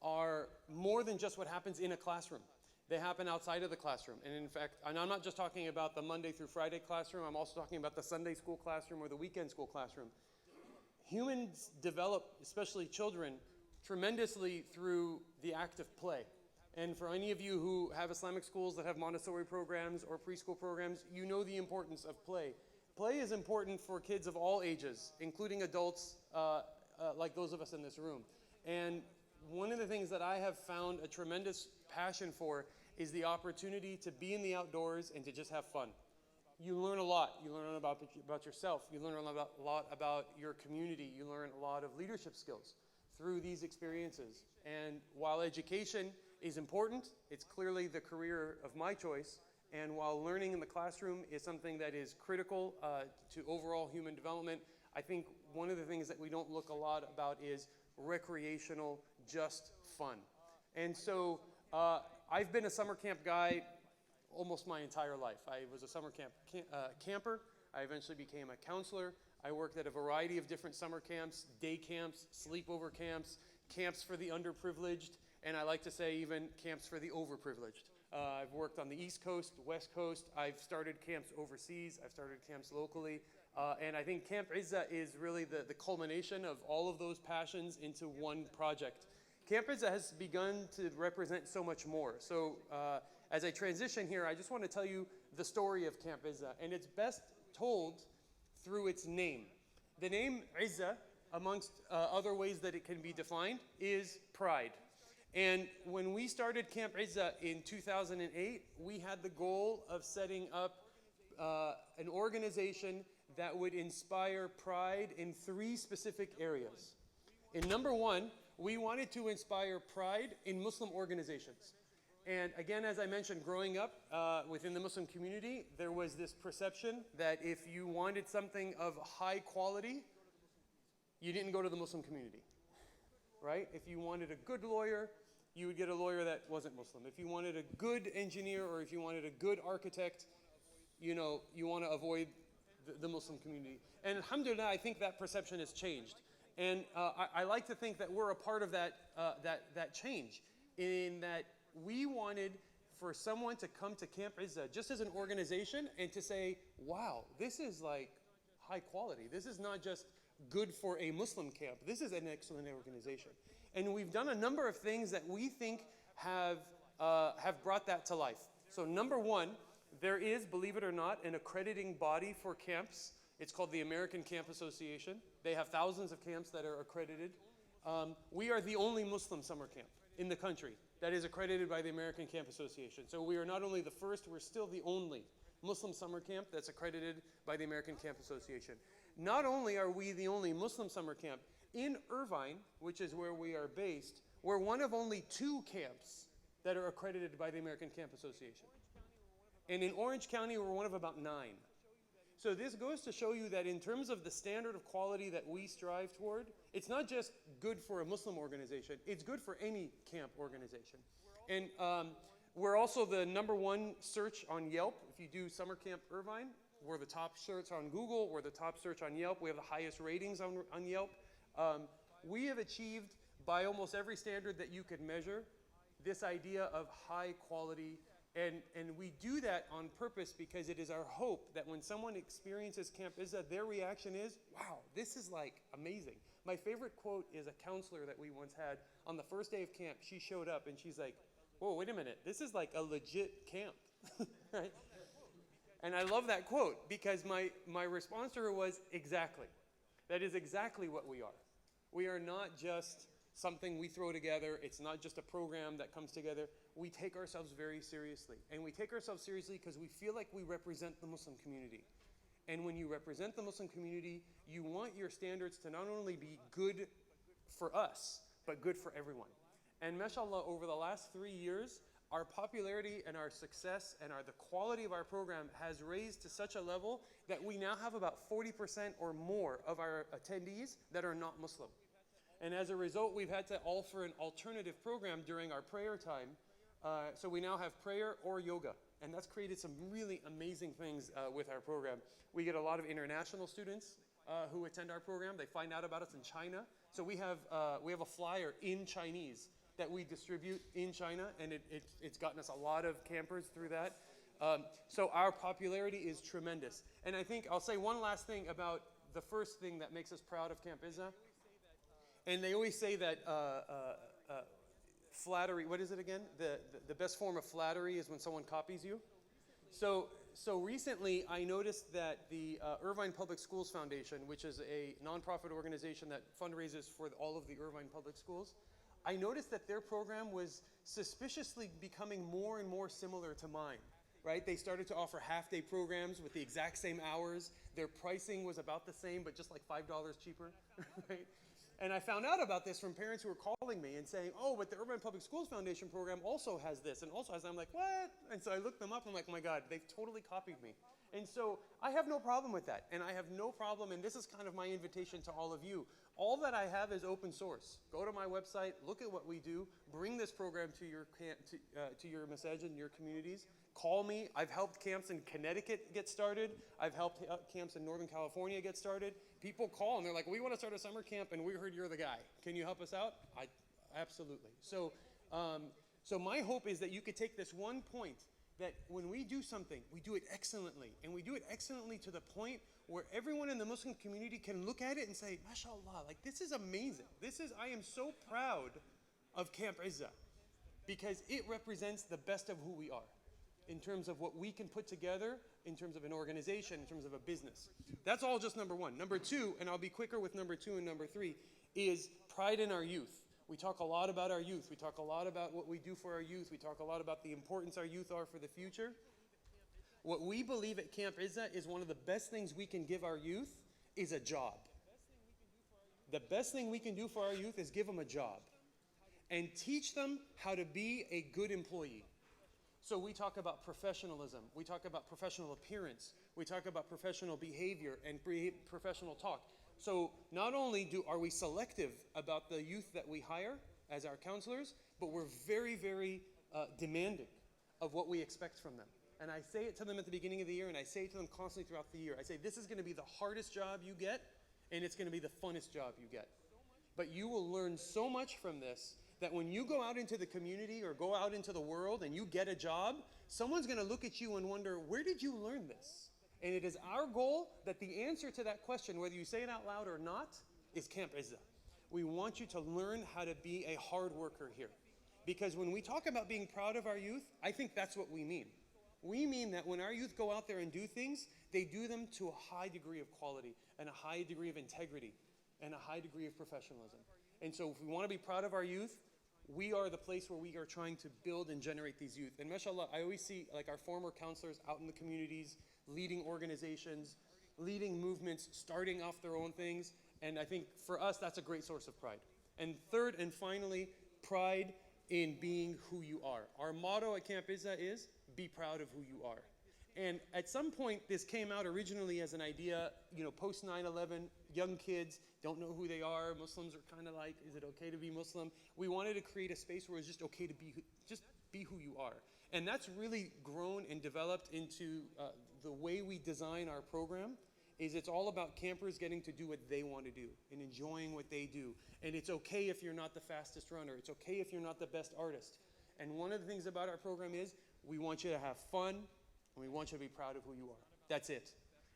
are more than just what happens in a classroom. They happen outside of the classroom. And in fact, and I'm not just talking about the Monday through Friday classroom, I'm also talking about the Sunday school classroom or the weekend school classroom. Humans develop, especially children, tremendously through the act of play. And for any of you who have Islamic schools that have Montessori programs or preschool programs, you know the importance of play. Play is important for kids of all ages, including adults like those of us in this room. And one of the things that I have found a tremendous passion for is the opportunity to be in the outdoors and to just have fun. You learn a lot. You learn about yourself. You learn a lot about your community. You learn a lot of leadership skills through these experiences. And while education is important, it's clearly the career of my choice. And while learning in the classroom is something that is critical to overall human development, I think one of the things that we don't look a lot about is recreational, just fun. And so I've been a summer camp guy almost my entire life. I was a summer camper. I eventually became a counselor. I worked at a variety of different summer camps, day camps, sleepover camps, camps for the underprivileged, and I like to say even camps for the overprivileged. I've worked on the East Coast, West Coast. I've started camps overseas. I've started camps locally. And I think Camp Izzah is really the culmination of all of those passions into one project. Camp Izzah has begun to represent so much more. So as I transition here, I just want to tell you the story of Camp Izzah. And it's best told through its name. The name Izzah, amongst other ways that it can be defined, is pride. And when we started Camp Izzah in 2008, we had the goal of setting up an organization that would inspire pride in 3 specific areas. In number 1, we wanted to inspire pride in Muslim organizations. And again, as I mentioned, growing up within the Muslim community, there was this perception that if you wanted something of high quality, you didn't go to the Muslim community, right? If you wanted a good lawyer, you would get a lawyer that wasn't Muslim. If you wanted a good engineer or if you wanted a good architect, you know, you want to avoid the Muslim community. And alhamdulillah, I think that perception has changed. And I like to think that we're a part of that change, in that we wanted for someone to come to Camp Izzah just as an organization and to say, wow, this is like high quality. This is not just good for a Muslim camp. This is an excellent organization. And we've done a number of things that we think have brought that to life. So number one, there is, believe it or not, an accrediting body for camps. It's called the American Camp Association. They have thousands of camps that are accredited. We are the only Muslim summer camp in the country that is accredited by the American Camp Association. So we are not only the first, we're still the only Muslim summer camp that's accredited by the American Camp Association. Not only are we the only Muslim summer camp, in Irvine, which is where we are based, we're one of only 2 camps that are accredited by the American Camp Association. And in Orange County, we're one of about 9. So this goes to show you that in terms of the standard of quality that we strive toward, it's not just good for a Muslim organization, it's good for any camp organization. And we're also the #1 search on Yelp. If you do Summer Camp Irvine, we're the top search on Google, we're the top search on Yelp, we have the highest ratings on Yelp. We have achieved, by almost every standard that you could measure, this idea of high quality. And we do that on purpose because it is our hope that when someone experiences Camp Izzah, their reaction is, wow, this is like amazing. My favorite quote is a counselor that we once had. On the first day of camp, she showed up and she's like, whoa, wait a minute, this is like a legit camp, right? And I love that quote because my response to her was, exactly. That is exactly what we are. We are not just something we throw together. It's not just a program that comes together. We take ourselves very seriously. And we take ourselves seriously because we feel like we represent the Muslim community. And when you represent the Muslim community, you want your standards to not only be good for us, but good for everyone. And mashallah, over the last 3 years, our popularity and our success and the quality of our program has raised to such a level that we now have about 40% or more of our attendees that are not Muslim. And as a result, we've had to offer an alternative program during our prayer time. So we now have prayer or yoga. And that's created some really amazing things with our program. We get a lot of international students who attend our program. They find out about us in China. So we have a flyer in Chinese that we distribute in China, and it's gotten us a lot of campers through that. So our popularity is tremendous. And I think I'll say one last thing about the first thing that makes us proud of Camp Izzah. And they always say that flattery, what is it again? The best form of flattery is when someone copies you. So recently I noticed that the Irvine Public Schools Foundation, which is a nonprofit organization that fundraises for all of the Irvine Public Schools, I noticed that their program was suspiciously becoming more and more similar to mine, right? They started to offer half-day programs with the exact same hours. Their pricing was about the same, but just like $5 cheaper, right? And I found out about this from parents who were calling me and saying, oh, but the Irvine Public Schools Foundation program also has this and also has that. I'm like, what? And so I looked them up and I'm like, oh my God, they've totally copied me. And so I have no problem with that. And I have no problem, and this is kind of my invitation to all of you. All that I have is open source. Go to my website, look at what we do, bring this program to your masajid and your communities. Call me. I've helped camps in Connecticut get started. I've helped camps in Northern California get started. People call and they're like, we want to start a summer camp and we heard you're the guy. Can you help us out? Absolutely. So my hope is that you could take this one point, that when we do something, we do it excellently. And we do it excellently to the point where everyone in the Muslim community can look at it and say, mashallah, like this is amazing. I am so proud of Camp Izzah because it represents the best of who we are in terms of what we can put together, in terms of an organization, in terms of a business. That's all just number one. Number two, and I'll be quicker with number 2 and number 3, is pride in our youth. We talk a lot about our youth. We talk a lot about what we do for our youth. We talk a lot about the importance our youth are for the future. What we believe at Camp Izzah is one of the best things we can give our youth is a job. The best thing we can do for our youth is give them a job and teach them how to be a good employee. So we talk about professionalism, we talk about professional appearance, we talk about professional behavior and professional talk. So not only are we selective about the youth that we hire as our counselors, but we're very, very demanding of what we expect from them. And I say it to them at the beginning of the year, and I say it to them constantly throughout the year. I say, this is going to be the hardest job you get, and it's going to be the funnest job you get. But you will learn so much from this that when you go out into the community or go out into the world and you get a job, someone's going to look at you and wonder, where did you learn this? And it is our goal that the answer to that question, whether you say it out loud or not, is Camp Izzah. We want you to learn how to be a hard worker here. Because when we talk about being proud of our youth, I think that's what we mean. We mean that when our youth go out there and do things, they do them to a high degree of quality and a high degree of integrity and a high degree of professionalism. And so if we want to be proud of our youth, we are the place where we are trying to build and generate these youth. And mashallah, I always see like our former counselors out in the communities, leading organizations, leading movements, starting off their own things. And I think for us, that's a great source of pride. And third and finally, pride in being who you are. Our motto at Camp Izzah is, be proud of who you are. And at some point, this came out originally as an idea, post 9/11, young kids don't know who they are. Muslims are kind of like, is it okay to be Muslim? We wanted to create a space where it's just okay to be who you are. And that's really grown and developed into the way we design our program. Is it's all about campers getting to do what they want to do and enjoying what they do. And it's okay if you're not the fastest runner. It's okay if you're not the best artist. And one of the things about our program is we want you to have fun and we want you to be proud of who you are. That's it.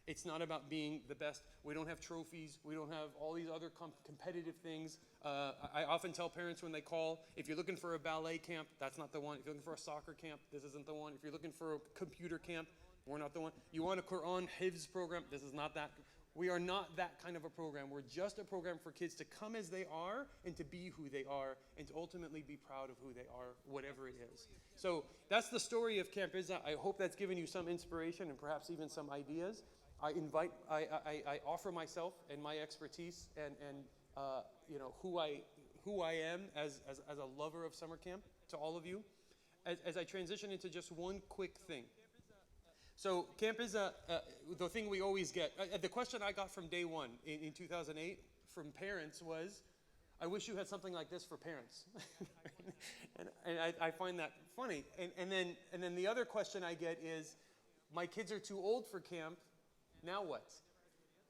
It's not about being the best. We don't have trophies. We don't have all these other competitive things. I often tell parents when they call, if you're looking for a ballet camp, that's not the one. If you're looking for a soccer camp, this isn't the one. If you're looking for a computer camp, we're not the one. You want a Quran Hifz program, this is not that. We are not that kind of a program. We're just a program for kids to come as they are and to be who they are and to ultimately be proud of who they are, whatever it is. So that's the story of Camp Izzah. I hope that's given you some inspiration and perhaps even some ideas. I offer myself and my expertise and who I am as a lover of summer camp to all of you. As I transition into just one quick thing. So Camp Izzah, the thing we always get, the question I got from day one in 2008 from parents was, I wish you had something like this for parents. and I find that funny. And then the other question I get is, my kids are too old for camp, now what?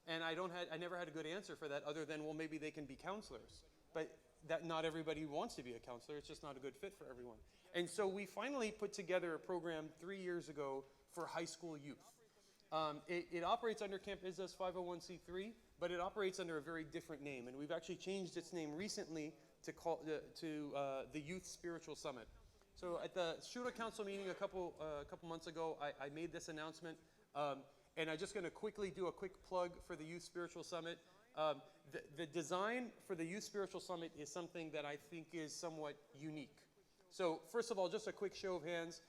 And I never had a good answer for that other than, well, maybe they can be counselors. But that not everybody wants to be a counselor. It's just not a good fit for everyone. And so we finally put together a program 3 years ago for high school youth. It operates under Camp Izzah's 501c3, but it operates under a very different name. And we've actually changed its name recently to the Youth Spiritual Summit. So at the Shura Council meeting a couple months ago, I made this announcement. And I'm just going to quickly do a quick plug for the Youth Spiritual Summit. The design for the Youth Spiritual Summit is something that I think is somewhat unique. So first of all, just a quick show of hands.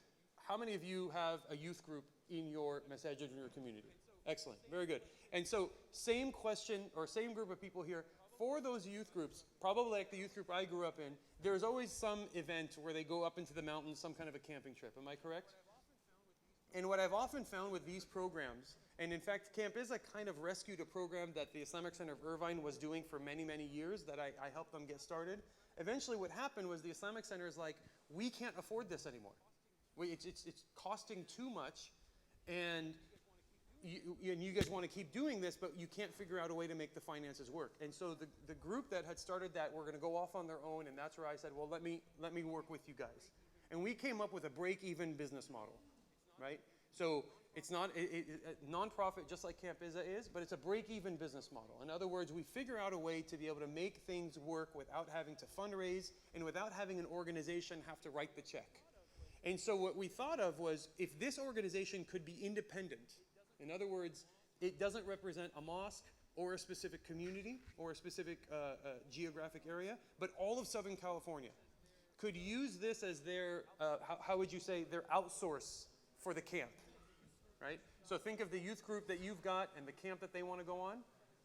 How many of you have a youth group in your masjid, in your community? Excellent, very good. And so same question, or same group of people here. For those youth groups, probably like the youth group I grew up in, there's always some event where they go up into the mountains, some kind of a camping trip. Am I correct? And what I've often found with these programs, and in fact, Camp Izzah kind of rescued a program that the Islamic Center of Irvine was doing for many, many years that I helped them get started. Eventually what happened was the Islamic Center is like, we can't afford this anymore. It's costing too much, and you guys want to keep doing this, but you can't figure out a way to make the finances work. And so the group that had started that were going to go off on their own, and that's where I said, well, let me work with you guys. And we came up with a break-even business model, right? So it's not a nonprofit just like Camp Izzah is, but it's a break-even business model. In other words, we figure out a way to be able to make things work without having to fundraise and without having an organization have to write the check. And so what we thought of was, if this organization could be independent, in other words, it doesn't represent a mosque or a specific community or a specific geographic area, but all of Southern California could use this as their, how would you say, their outsource for the camp, right? So think of the youth group that you've got and the camp that they want to go on.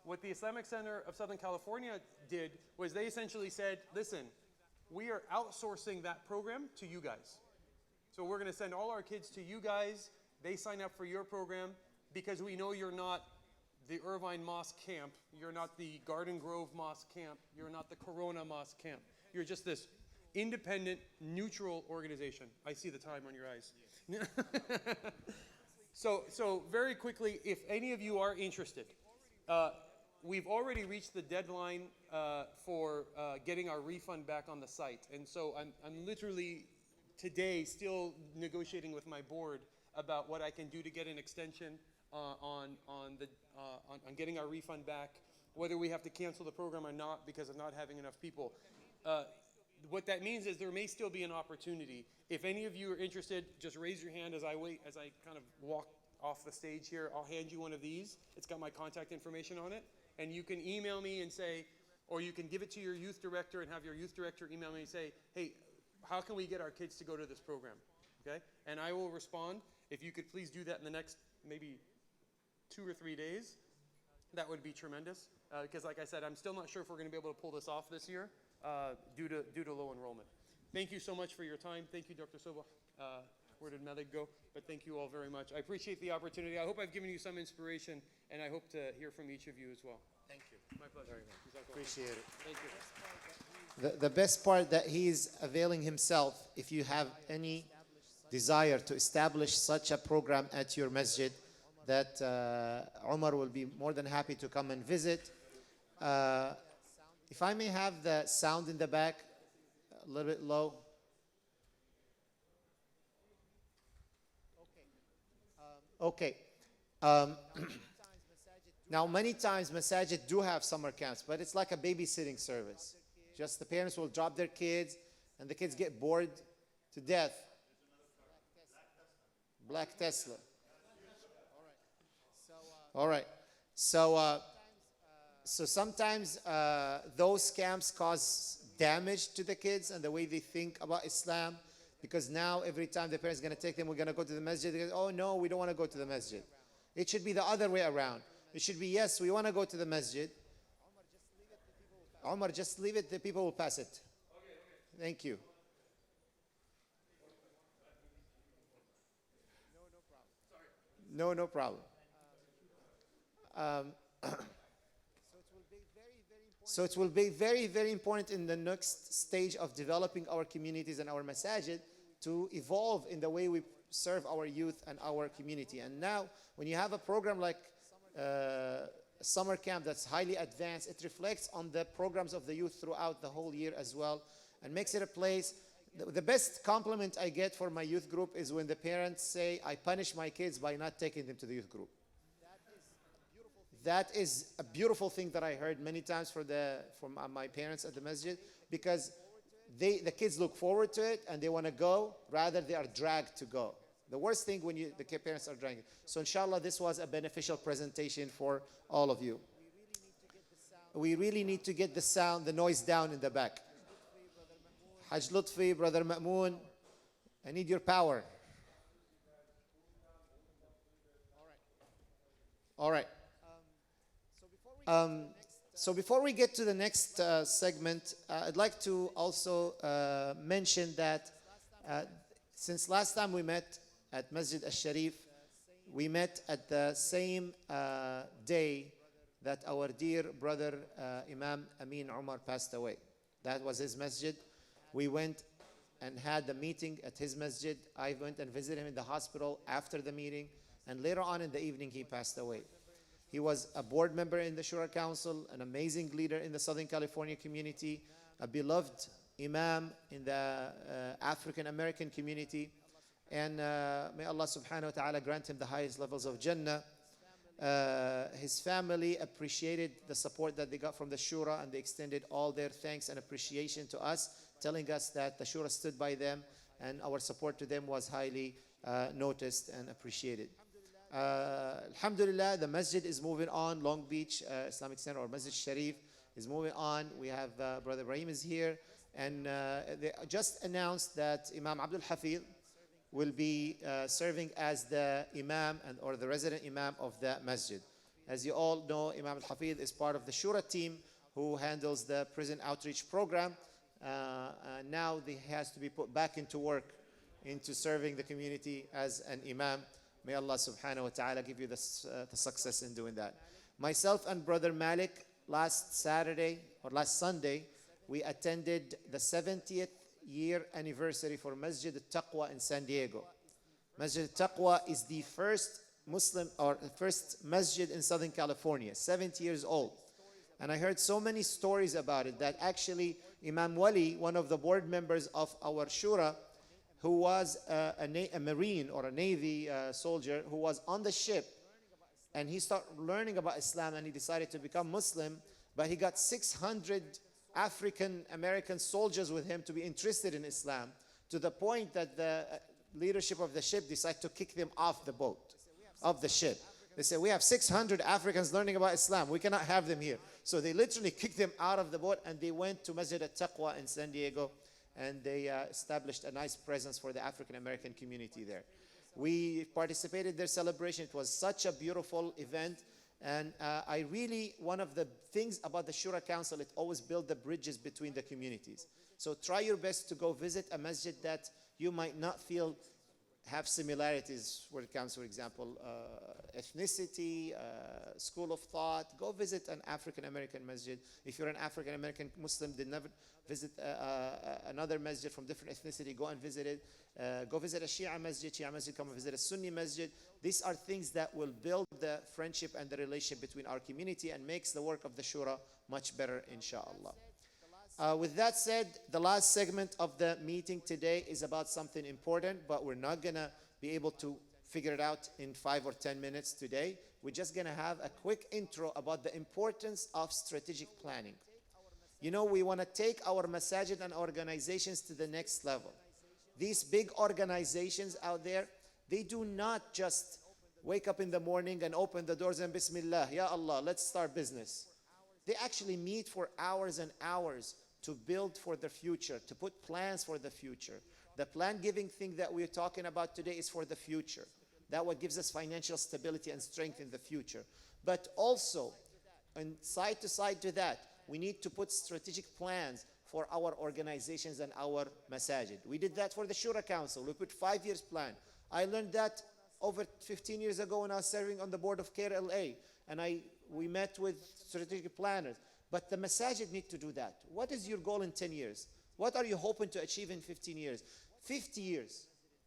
What the Islamic Center of Southern California did was they essentially said, listen, we are outsourcing that program to you guys. So we're going to send all our kids to you guys. They sign up for your program because we know you're not the Irvine Mosque Camp. You're not the Garden Grove Mosque Camp. You're not the Corona Mosque Camp. You're just this independent, neutral organization. I see the time on your eyes. So very quickly, if any of you are interested, we've already reached the deadline for getting our refund back on the site. And so I'm literally today still negotiating with my board about what I can do to get an extension on getting our refund back, whether we have to cancel the program or not because of not having enough people. What that means is there may still be an opportunity. If any of you are interested, just raise your hand as I kind of walk off the stage here. I'll hand you one of these. It's got my contact information on it. And you can email me and say, or you can give it to your youth director and have your youth director email me and say, hey, how can we get our kids to go to this program? Okay? And I will respond. If you could please do that in the next maybe 2 or 3 days, that would be tremendous. Because like I said, I'm still not sure if we're going to be able to pull this off this year due to low enrollment. Thank you so much for your time. Thank you, Dr. Soba. Where did Malik go? But thank you all very much. I appreciate the opportunity. I hope I've given you some inspiration, and I hope to hear from each of you as well. Thank you. My pleasure. Appreciate it. Thank you. The best part that he's availing himself, if you have any desire to establish such a program at your masjid, that Omar will be more than happy to come and visit. If I may have the sound in the back, a little bit low. Okay. Now, many times masajid do have summer camps, but it's like a babysitting service. Just the parents will drop their kids, and the kids get bored to death. Black Tesla. All right. So sometimes those camps cause damage to the kids and the way they think about Islam, because now every time the parents are going to take them, we're going to go to the masjid. They go, oh no, we don't want to go to the masjid. It should be the other way around. It should be, yes, we want to go to the masjid. Omar, just leave it. The people will pass it. Thank you. No problem. So it will be very, very important in the next stage of developing our communities and our masajid to evolve in the way we serve our youth and our community. And now, when you have a program like summer camp that's highly advanced, it reflects on the programs of the youth throughout the whole year as well, and makes it a place. The best compliment I get for my youth group is when the parents say, I punish my kids by not taking them to the youth group. That is a beautiful thing that I heard many times from my parents at the masjid, because the kids look forward to it and they want to go, rather they are dragged to go. The worst thing when the parents are dragging. So inshallah, this was a beneficial presentation for all of you. We really need to get the sound, the noise down in the back. Haj Lutfi, Brother Ma'moon, I need your power. All right. So before we get to the next segment, I'd like to also mention that since last time we met at Masjid Al-Sharif, we met at the same day that our dear brother Imam Amin Umar passed away. That was his masjid. We went and had the meeting at his masjid. I went and visited him in the hospital after the meeting, and later on in the evening he passed away. He was a board member in the Shura Council, an amazing leader in the Southern California community, a beloved imam in the African American community, and may Allah subhanahu wa ta'ala grant him the highest levels of Jannah. His family appreciated the support that they got from the Shura, and they extended all their thanks and appreciation to us, telling us that the Shura stood by them and our support to them was highly noticed and appreciated. Alhamdulillah, the masjid is moving on. Long Beach Islamic Center, or Masjid Sharif, is moving on. We have Brother Ibrahim is here, and they just announced that Imam Abdul Hafiz will be serving as the imam or the resident imam of the masjid. As you all know, Imam Al Hafiz is part of the Shura team who handles the prison outreach program. Now he has to be put back into work into serving the community as an imam. May Allah subhanahu wa ta'ala give you the success in doing that. Myself and Brother Malik, last Saturday or last Sunday, we attended the 70th year anniversary for Masjid Al-Taqwa in San Diego. Masjid Al-Taqwa is the first Muslim or first masjid in Southern California, 70 years old. And I heard so many stories about it that actually Imam Wali, one of the board members of our Shura, who was a Marine or a Navy soldier who was on the ship, and he started learning about Islam and he decided to become Muslim, but he got 600 African American soldiers with him to be interested in Islam, to the point that the leadership of the ship decided to kick them off the boat, of the ship. They said, we have 600 Africans learning about Islam. We cannot have them here. So they literally kicked them out of the boat, and they went to Masjid Al-Taqwa in San Diego, and they established a nice presence for the African American community there. We participated in their celebration. It was such a beautiful event. And I really, one of the things about the Shura Council, it always builds the bridges between the communities. So try your best to go visit a masjid that you might not feel have similarities when it comes, for example, ethnicity, school of thought. Go visit an African American masjid. If you're an African American Muslim, then never visit another masjid from different ethnicity. Go and visit it. Go visit a Shia masjid. Come and visit a Sunni masjid. These are things that will build the friendship and the relationship between our community and makes the work of the Shura much better, inshallah. With that said, the last segment of the meeting today is about something important, but we're not going to be able to figure it out in 5 or 10 minutes today. We're just going to have a quick intro about the importance of strategic planning. You know, we want to take our masajid and organizations to the next level. These big organizations out there, they do not just wake up in the morning and open the doors and Bismillah, Ya Allah, let's start business. They actually meet for hours and hours to build for the future, to put plans for the future. The plan giving thing that we're talking about today is for the future. That what gives us financial stability and strength in the future. But also, and side to that, we need to put strategic plans for our organizations and our masajid. We did that for the Shura Council. We put 5 years plan. I learned that over 15 years ago when I was serving on the board of KRLA, and we met with strategic planners. But the masajid need to do that. What is your goal in 10 years? What are you hoping to achieve in 15 years? 50 years.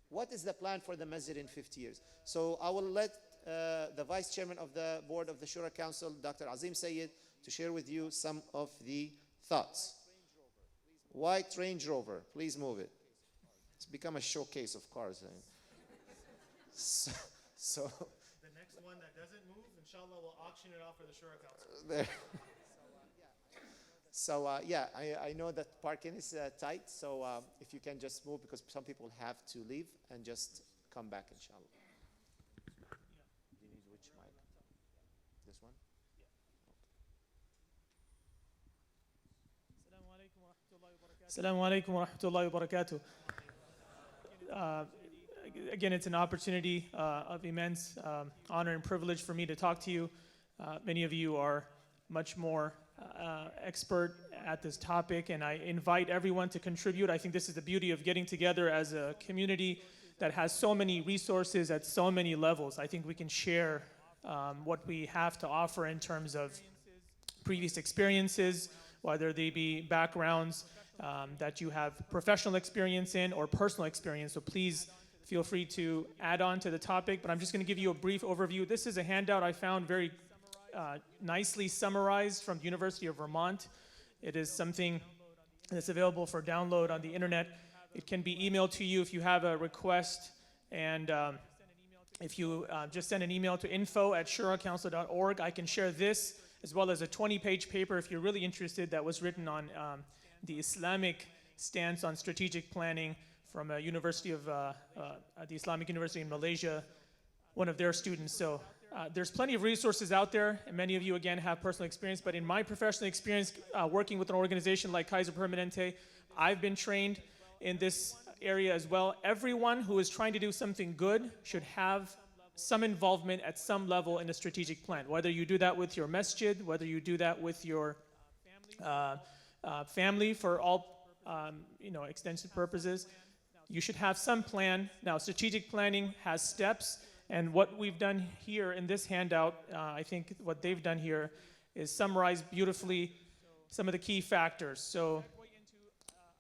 What is the plan for the masjid in 50 years? So I will let the Vice Chairman of the Board of the Shura Council, Dr. Azim Sayyid, to share with you some of the thoughts. White Range Rover, please move it. It's become a showcase of cars. So The next one that doesn't move, inshallah, we'll auction it off for the Shura Council. there. So yeah, I know that parking is tight, so if you can just move, because some people have to leave, and just come back, inshallah. Do you need which mic? This one? Assalamu alaikum wa rahmatullahi wa barakatuh. Again, it's an opportunity of immense honor and privilege for me to talk to you. Many of you are much more expert at this topic, and I invite everyone to contribute. I think this is the beauty of getting together as a community that has so many resources at so many levels. I think we can share what we have to offer in terms of previous experiences, whether they be backgrounds that you have professional experience in or personal experience. So please feel free to add on to the topic, but I'm just going to give you a brief overview. This is a handout I found very nicely summarized from the University of Vermont. It is something that's available for download on the internet. It can be emailed to you if you have a request, and if you just send an email to info@shurakouncil.org, I can share this as well as a 20-page paper if you're really interested that was written on the Islamic stance on strategic planning from a university of the Islamic University in Malaysia, one of their students. So there's plenty of resources out there, and many of you, again, have personal experience. But in my professional experience working with an organization like Kaiser Permanente, I've been trained in this area as well. Everyone who is trying to do something good should have some involvement at some level in a strategic plan, whether you do that with your masjid, whether you do that with your family for all extensive purposes. you should have some plan. Now, strategic planning has steps, and what we've done here in this handout, I think what they've done here is summarize beautifully some of the key factors. So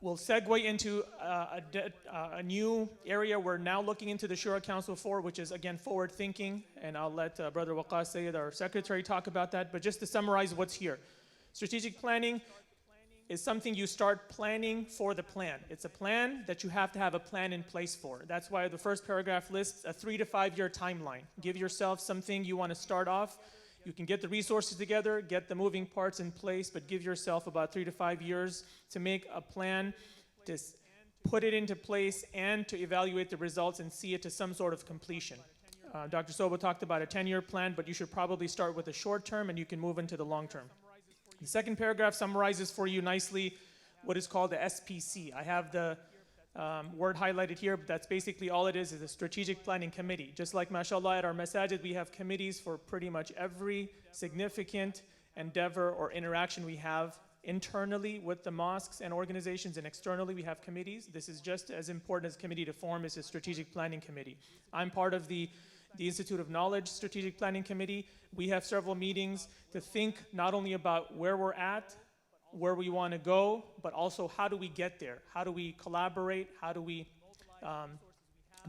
we'll segue into a new area we're now looking into the Shura Council for, which is, again, forward thinking, and I'll let Brother Waqas Sayyid, our secretary, talk about that. But just to summarize what's here, strategic planning is something you start planning for the plan. It's a plan that you have to have a plan in place for. That's why the first paragraph lists a 3 to 5 year timeline. Give yourself something you want to start off. You can get the resources together, get the moving parts in place, but give yourself about 3 to 5 years to make a plan, to put it into place, and to evaluate the results and see it to some sort of completion. Dr. Soba talked about a 10-year plan, but you should probably start with the short term and you can move into the long term. The second paragraph summarizes for you nicely what is called the SPC. I have the word highlighted here, but that's basically all it is a strategic planning committee. Just like, mashallah, at our masajid, we have committees for pretty much every significant endeavor or interaction we have internally with the mosques and organizations, and externally we have committees. This is just as important as committee to form is a strategic planning committee. I'm part of the Institute of Knowledge Strategic Planning Committee. We have several meetings to think not only about where we're at, where we want to go, but also how do we get there? How do we collaborate? How do we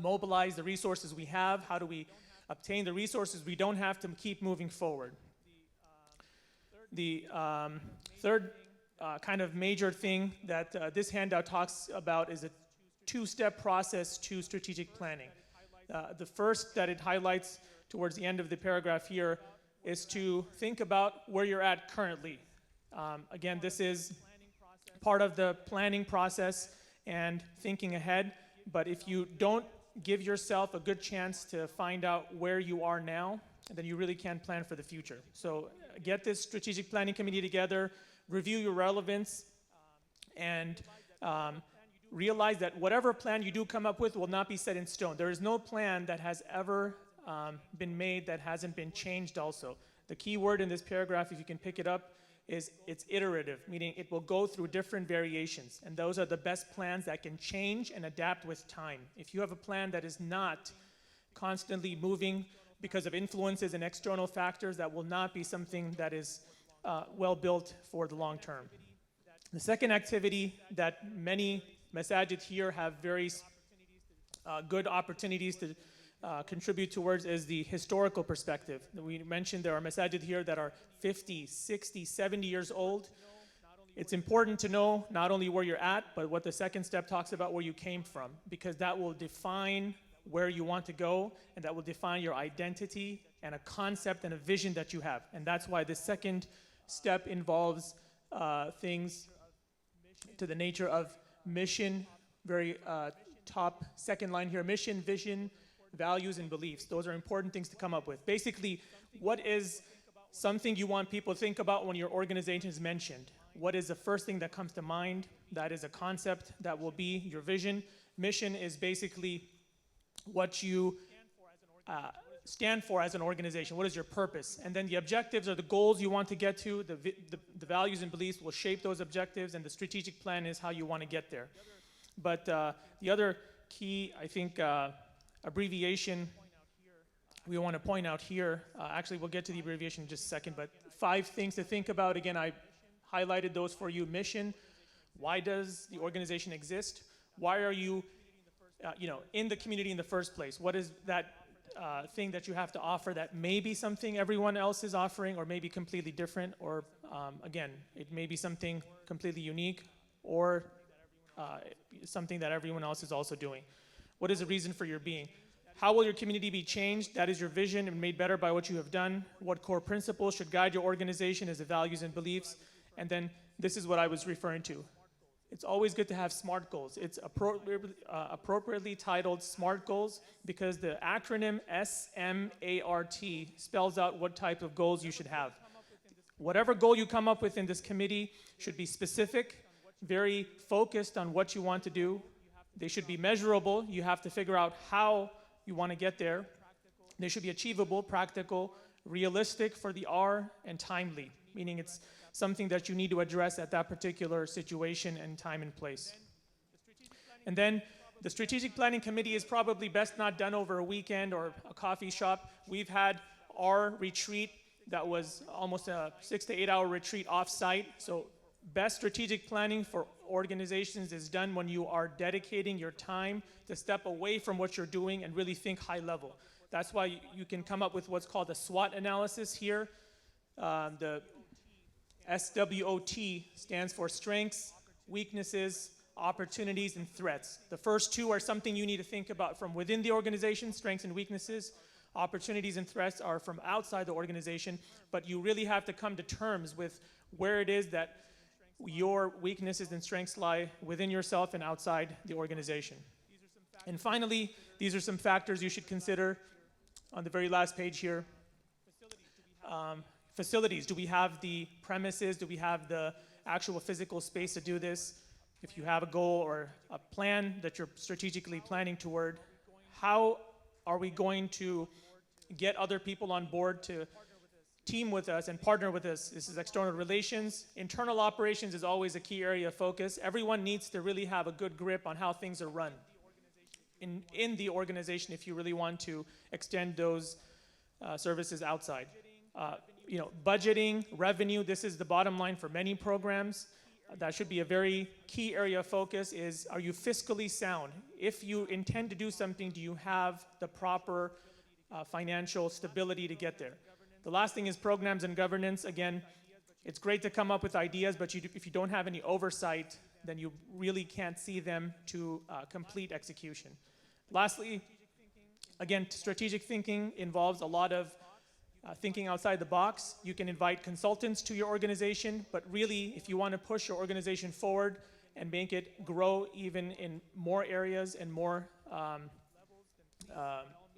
mobilize the resources we have? How do we obtain the resources we don't have to keep moving forward? The third kind of major thing that this handout talks about is a two-step process to strategic planning. The first that it highlights towards the end of the paragraph here is to think about where you're at currently. Again, this is part of the planning process and thinking ahead, but if you don't give yourself a good chance to find out where you are now, then you really can't plan for the future. So get this strategic planning committee together, review your relevance, and realize that whatever plan you do come up with will not be set in stone. There is no plan that has ever been made that hasn't been changed also. The key word in this paragraph, if you can pick it up, is it's iterative, meaning it will go through different variations. And those are the best plans that can change and adapt with time. If you have a plan that is not constantly moving because of influences and external factors, that will not be something that is well built for the long term. The second activity that many masajid here have very good opportunities to contribute towards is the historical perspective. We mentioned there are masajid here that are 50, 60, 70 years old. It's important to know not only where you're at, but what the second step talks about, where you came from, because that will define where you want to go, and that will define your identity and a concept and a vision that you have. And that's why the second step involves things to the nature of mission, very top second line here, mission, vision, values, and beliefs. Those are important things to come up with. Basically, what is something you want people to think about when your organization is mentioned? What is the first thing that comes to mind? That is a concept that will be your vision. Mission is basically what you stand for as an organization. What is your purpose? And then the objectives are the goals you want to get to. The values and beliefs will shape those objectives, and the strategic plan is how you want to get there. But the other key, I think, abbreviation we want to point out here, actually we'll get to the abbreviation in just a second, but 5 things to think about. Again, I highlighted those for you. Mission, why does the organization exist? Why are you, in the community in the first place? What is that thing that you have to offer that may be something everyone else is offering, or maybe completely different, or again, it may be something completely unique, or something that everyone else is also doing. What is the reason for your being? How will your community be changed? That is your vision and made better by what you have done. What core principles should guide your organization as the values and beliefs? And then this is what I was referring to. It's always good to have SMART goals. It's appropriately titled SMART goals because the acronym SMART spells out what type of goals you should have. Whatever goal you come up with in this committee should be specific, very focused on what you want to do. They should be measurable. You have to figure out how you want to get there. They should be achievable, practical, realistic for the R, and timely, meaning it's something that you need to address at that particular situation and time and place. And then the strategic planning committee is probably best not done over a weekend or a coffee shop. We've had our retreat that was almost a 6 to 8 hour retreat off-site. So best strategic planning for organizations is done when you are dedicating your time to step away from what you're doing and really think high level. That's why you can come up with what's called a SWOT analysis here. The SWOT stands for strengths, weaknesses, opportunities, and threats. The first two are something you need to think about from within the organization, strengths and weaknesses. Opportunities and threats are from outside the organization, but you really have to come to terms with where it is that your weaknesses and strengths lie within yourself and outside the organization. And finally, these are some factors you should consider on the very last page here. Facilities, do we have the premises? Do we have the actual physical space to do this? If you have a goal or a plan that you're strategically planning toward, how are we going to get other people on board to team with us and partner with us? This is external relations. Internal operations is always a key area of focus. Everyone needs to really have a good grip on how things are run in the organization if you really want to extend those services outside. Budgeting, revenue, this is the bottom line for many programs. That should be a very key area of focus is, are you fiscally sound? If you intend to do something, do you have the proper financial stability to get there? The last thing is programs and governance. Again, it's great to come up with ideas, but if you don't have any oversight, then you really can't see them to complete execution. Lastly, again, strategic thinking involves a lot of thinking outside the box. You can invite consultants to your organization, but really, if you want to push your organization forward and make it grow even in more areas and more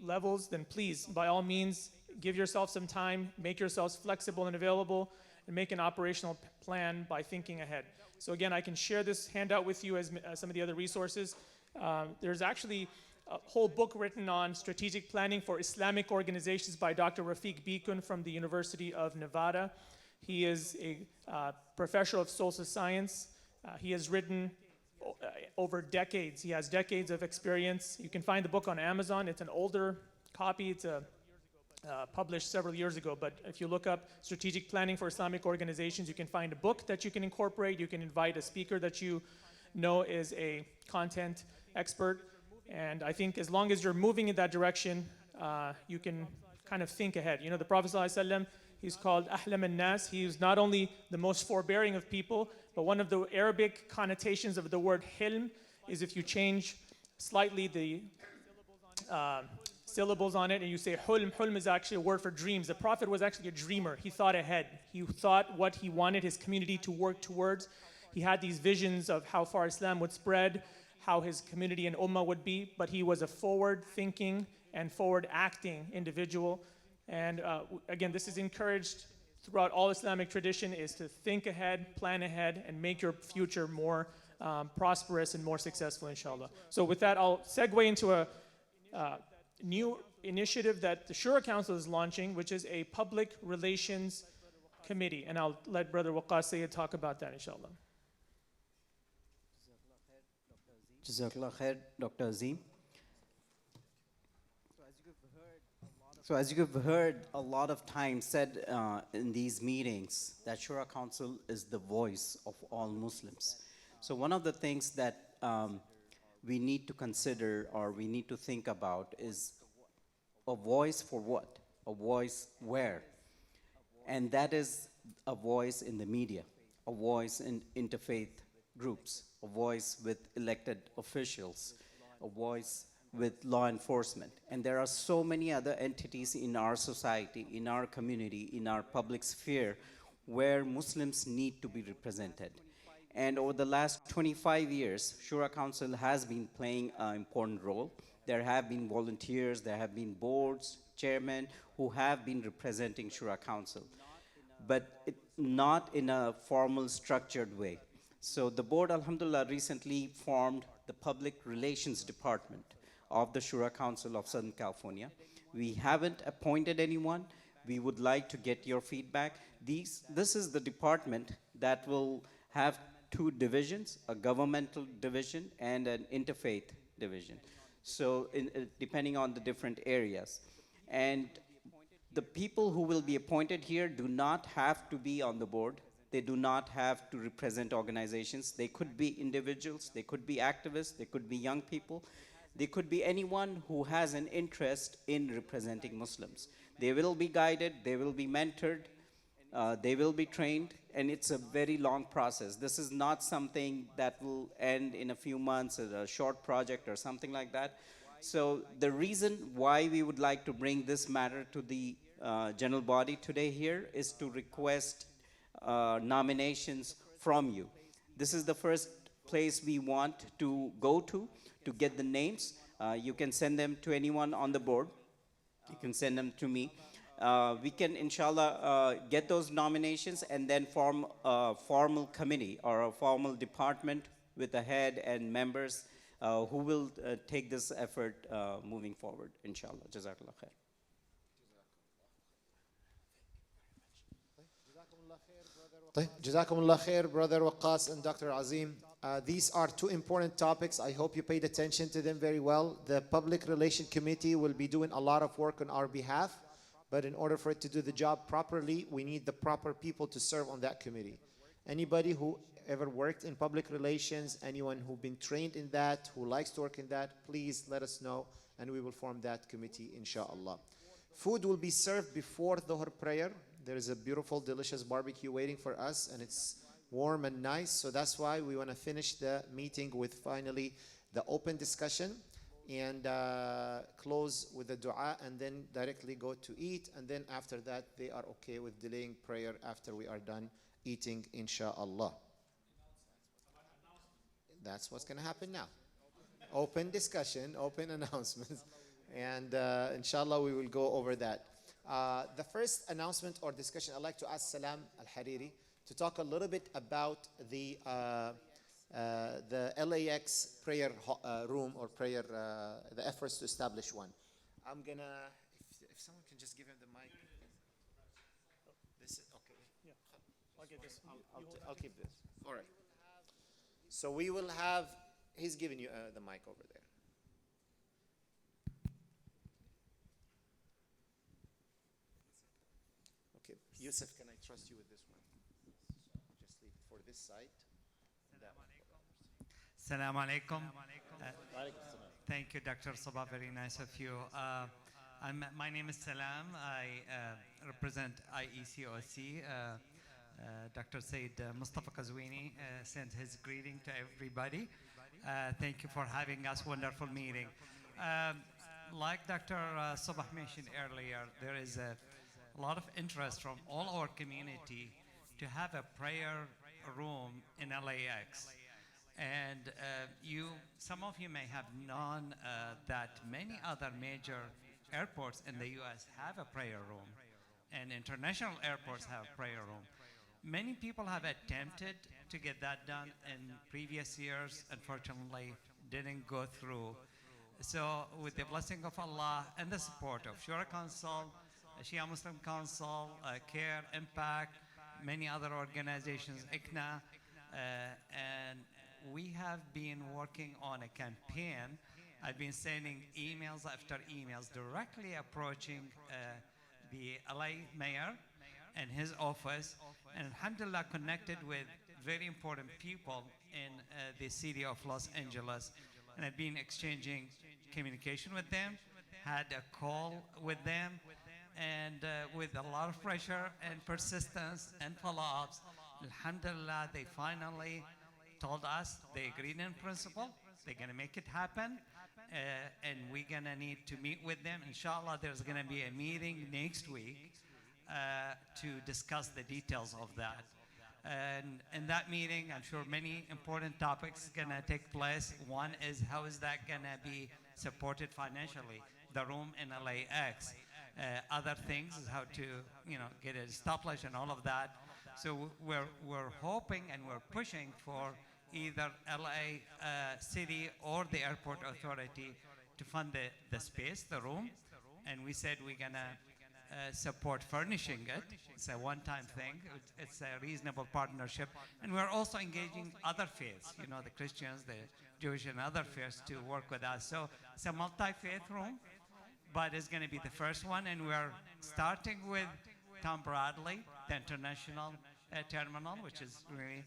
levels, then please, by all means, give yourself some time, make yourselves flexible and available, and make an operational plan by thinking ahead. So again, I can share this handout with you as some of the other resources. There's actually a whole book written on strategic planning for Islamic organizations by Dr. Rafiq Bikun from the University of Nevada. He is a professor of social science. He has written over decades. He has decades of experience. You can find the book on Amazon. It's an older copy. It's published several years ago. But if you look up strategic planning for Islamic organizations, you can find a book that you can incorporate. You can invite a speaker that you know is a content expert. And I think as long as you're moving in that direction, you can kind of think ahead. You know, the Prophet ﷺ, he's called Ahlam al-Nas. He's not only the most forbearing of people, but one of the Arabic connotations of the word hilm is if you change slightly the syllables on it and you say hulm. Hulm is actually a word for dreams. The Prophet was actually a dreamer. He thought ahead. He thought what he wanted his community to work towards. He had these visions of how far Islam would spread, how his community and ummah would be, but he was a forward-thinking and forward-acting individual. And again, this is encouraged throughout all Islamic tradition, is to think ahead, plan ahead, and make your future more prosperous and more successful, inshallah. So with that, I'll segue into a new initiative that the Shura Council is launching, which is a public relations committee. And I'll let Brother Waqas Sayyid talk about that, inshallah. Jazakallah khair, Dr. Azim. So as you've heard a lot of times said in these meetings, that Shura Council is the voice of all Muslims. So one of the things that we need to consider or we need to think about is a voice for what? A voice where? And that is a voice in the media, a voice in interfaith groups, a voice with elected officials, a voice with law enforcement. And there are so many other entities in our society, in our community, in our public sphere, where Muslims need to be represented. And over the last 25 years, Shura Council has been playing an important role. There have been volunteers, there have been boards, chairmen who have been representing Shura Council, but not in a formal, structured way. So the board, alhamdulillah, recently formed the Public Relations Department of the Shura Council of Southern California. We haven't appointed anyone. We would like to get your feedback. This is the department that will have two divisions, a governmental division and an interfaith division. So depending on the different areas. And the people who will be appointed here do not have to be on the board. They do not have to represent organizations. They could be individuals, they could be activists, they could be young people, they could be anyone who has an interest in representing Muslims. They will be guided, they will be mentored, they will be trained, and it's a very long process. This is not something that will end in a few months, as a short project or something like that. So the reason why we would like to bring this matter to the general body today here is to request nominations from you. This is the first place we want to go to get the names. You can send them to anyone on the board. You can send them to me. We can, inshallah, get those nominations and then form a formal committee or a formal department with a head and members who will take this effort moving forward, inshallah. Jazakallah khair. Jazakumullah khair, Brother Waqas and Dr. Azim. These are two important topics. I hope you paid attention to them very well. The Public Relation Committee will be doing a lot of work on our behalf, but in order for it to do the job properly, we need the proper people to serve on that committee. Anybody who ever worked in public relations, anyone who's been trained in that, who likes to work in that, please let us know and we will form that committee, inshallah. Food will be served before Dhuhr prayer. There is a beautiful, delicious barbecue waiting for us, and it's warm and nice. So that's why we want to finish the meeting with finally the open discussion and close with the dua and then directly go to eat. And then after that, they are okay with delaying prayer after we are done eating, inshallah. That's what's going to happen now. Open discussion, open announcements, and inshallah we will go over that. The first announcement or discussion, I'd like to ask Salam Al-Hariri to talk a little bit about the LAX prayer room or prayer, the efforts to establish one. I'm gonna, if someone can just give him the mic. This is, okay. Yeah, I'll get this. I'll keep this. All right. So we will have, he's giving you the mic over there. Okay, Yusuf, can I trust you with this one? Just leave it for this side. That one. Assalamu alaikum. Thank you, Dr. Sabah. Very nice of you. My name is Salam. I represent IECOC. Dr. Said Mustafa Kazwini sent his greeting to everybody. Thank you for having us. Wonderful meeting. Like Dr. Sabah mentioned earlier, there is a lot of interest from all our community to have a prayer room in LAX. And some of you may have known that many other major airports in the US have a prayer room, and international airports have prayer room. Many people have attempted to get that done in previous years, unfortunately didn't go through. So with the blessing of Allah and the support of Shura Council, Shia Muslim Council, CARE, Impact, many other organizations, ICNA, and we have been working on a campaign. I've been sending emails after emails directly approaching the LA mayor and his office, and alhamdulillah connected with very important people in the city of Los Angeles. And I've been exchanging communication with them, had a call with them, and with a lot of pressure and persistence and follow-ups, alhamdulillah, they finally told us they agreed in principle, they're gonna make it happen, and we're gonna need to meet with them. Inshallah, there's gonna be a meeting next week to discuss the details of that. And in that meeting, I'm sure many important topics gonna take place. One is how is that gonna be supported financially, the room in LAX. Other things is how to get it established and all of that. So we're hoping and we're pushing for either LA city or the airport authority to fund the space, the room. And we said we're gonna support furnishing it. It's a one-time thing. It's a reasonable partnership. And we're also engaging other faiths, you know, the Christians, the Jewish and other faiths to work with us. So it's a multi-faith room, but it's going to be the first one. And we're starting with Tom Bradley, the international terminal, which is really